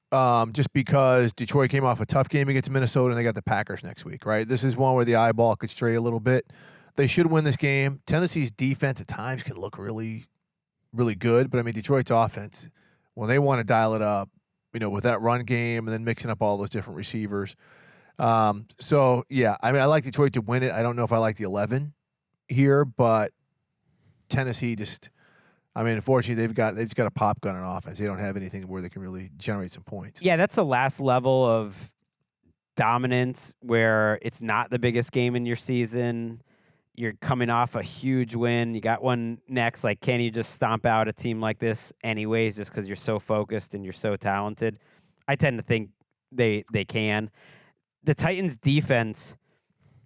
just because Detroit came off a tough game against Minnesota and they got the Packers next week, right? This is one where the eyeball could stray a little bit. They should win this game. Tennessee's defense at times can look really, really good, but I mean, Detroit's offense, when they want to dial it up, with that run game and then mixing up all those different receivers. So, yeah, I mean, I like Detroit to win it. I don't know if I like the 11 here, but Tennessee unfortunately, they've just got a pop gun on offense. They don't have anything where they can really generate some points. Yeah, that's the last level of dominance where it's not the biggest game in your season. You're coming off a huge win. You got one next. Like, can you just stomp out a team like this anyways just because you're so focused and you're so talented? I tend to think they can. The Titans' defense,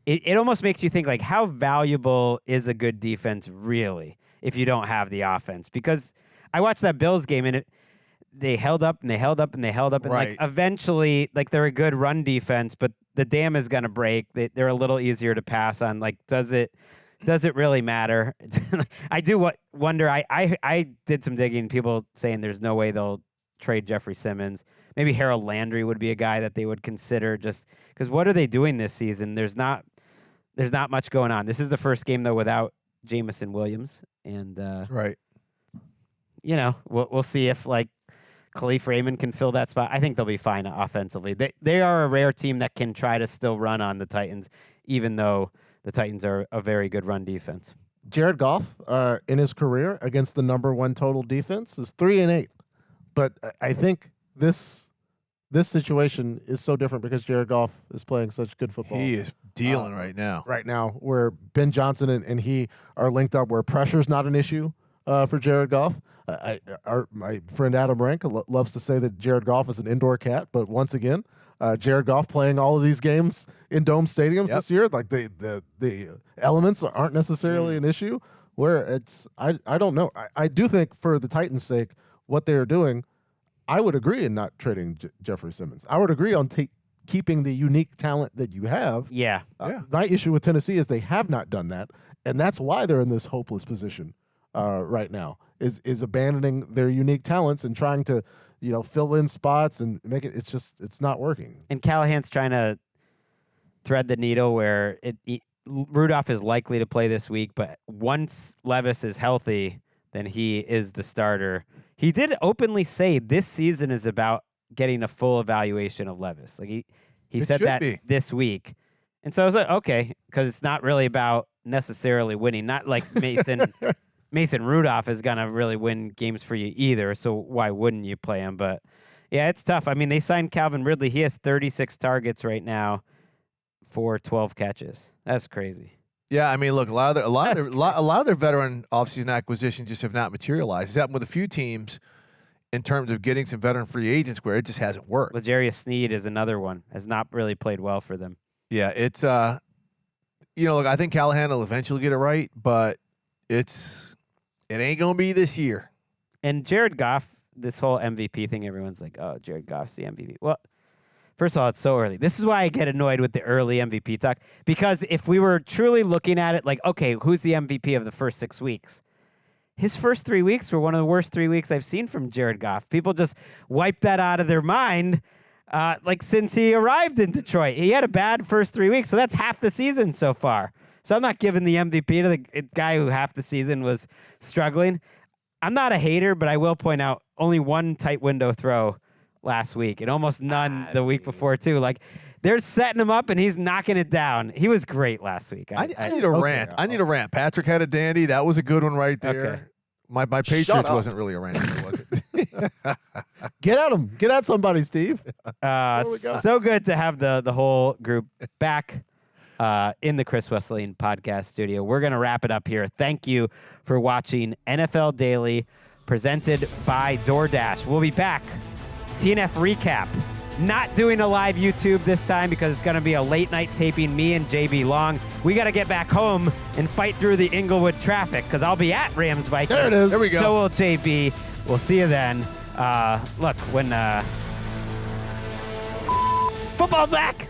it almost makes you think, like, how valuable is a good defense really if you don't have the offense? Because I watched that Bills game, and they held up, and they held up, and they held up. And, right. like, eventually, like, they're a good run defense, but the dam is going to break. They're a little easier to pass on. Like, does it really matter? I do wonder. I did some digging. People saying there's no way they'll trade Jeffrey Simmons. Maybe Harold Landry would be a guy that they would consider, just because what are they doing this season? There's not much going on. This is the first game, though, without Jamison Williams. And, right. We'll see if, like, Khalif Raymond can fill that spot. I think they'll be fine offensively. They are a rare team that can try to still run on the Titans, even though the Titans are a very good run defense. Jared Goff, in his career against the number one total defense, is 3-8. But I think this situation is so different because Jared Goff is playing such good football. He is dealing right now. Right now, where Ben Johnson and he are linked up, where pressure's not an issue for Jared Goff. My friend Adam Rank loves to say that Jared Goff is an indoor cat, but once again, Jared Goff playing all of these games in dome stadiums this year, like the elements aren't necessarily an issue. Where I don't know. I do think for the Titans' sake, what they are doing, I would agree in not trading Jeffrey Simmons. I would agree on keeping the unique talent that you have. Yeah. My issue with Tennessee is they have not done that, and that's why they're in this hopeless position right now. Is abandoning their unique talents and trying to, fill in spots and make it. It's not working. And Callahan's trying to thread the needle where Rudolph is likely to play this week, but once Levis is healthy, then he is the starter. He did openly say this season is about getting a full evaluation of Levis. Like he said that this week. And so I was like, okay, because it's not really about necessarily winning. Not like Mason Rudolph is going to really win games for you either, so why wouldn't you play him? But, yeah, it's tough. I mean, they signed Calvin Ridley. He has 36 targets right now for 12 catches. That's crazy. Yeah, I mean, look, a lot of their veteran offseason acquisitions just have not materialized. It's happened with a few teams in terms of getting some veteran free agents where it just hasn't worked. L'Jarius Sneed is another one. Has not really played well for them. Yeah, it's look, I think Callahan will eventually get it right, but it ain't gonna be this year. And Jared Goff, this whole MVP thing, everyone's like, oh, Jared Goff's the MVP. Well, first of all, it's so early. This is why I get annoyed with the early MVP talk, because if we were truly looking at it like, okay, who's the MVP of the first 6 weeks? His first 3 weeks were one of the worst 3 weeks I've seen from Jared Goff. People just wipe that out of their mind. Since he arrived in Detroit, he had a bad first 3 weeks, so that's half the season so far. So I'm not giving the MVP to the guy who half the season was struggling. I'm not a hater, but I will point out only one tight window throw last week and almost none the week before too. Like, they're setting him up and he's knocking it down. He was great last week. I need a rant. I need a rant. Patrick had a dandy. That was a good one right there. Okay. My Patriots up. wasn't really a ranked game, was it? Get at him. Get at somebody, Steve. So good to have the whole group back in the Chris Wesleyan podcast studio. We're going to wrap it up here. Thank you for watching NFL Daily, presented by DoorDash. We'll be back. TNF recap. Not doing a live YouTube this time because it's going to be a late night taping, me and JB Long. We got to get back home and fight through the Inglewood traffic because I'll be at Rams Vikings. There it is. There we go. So will JB. We'll see you then. Look, when football's back.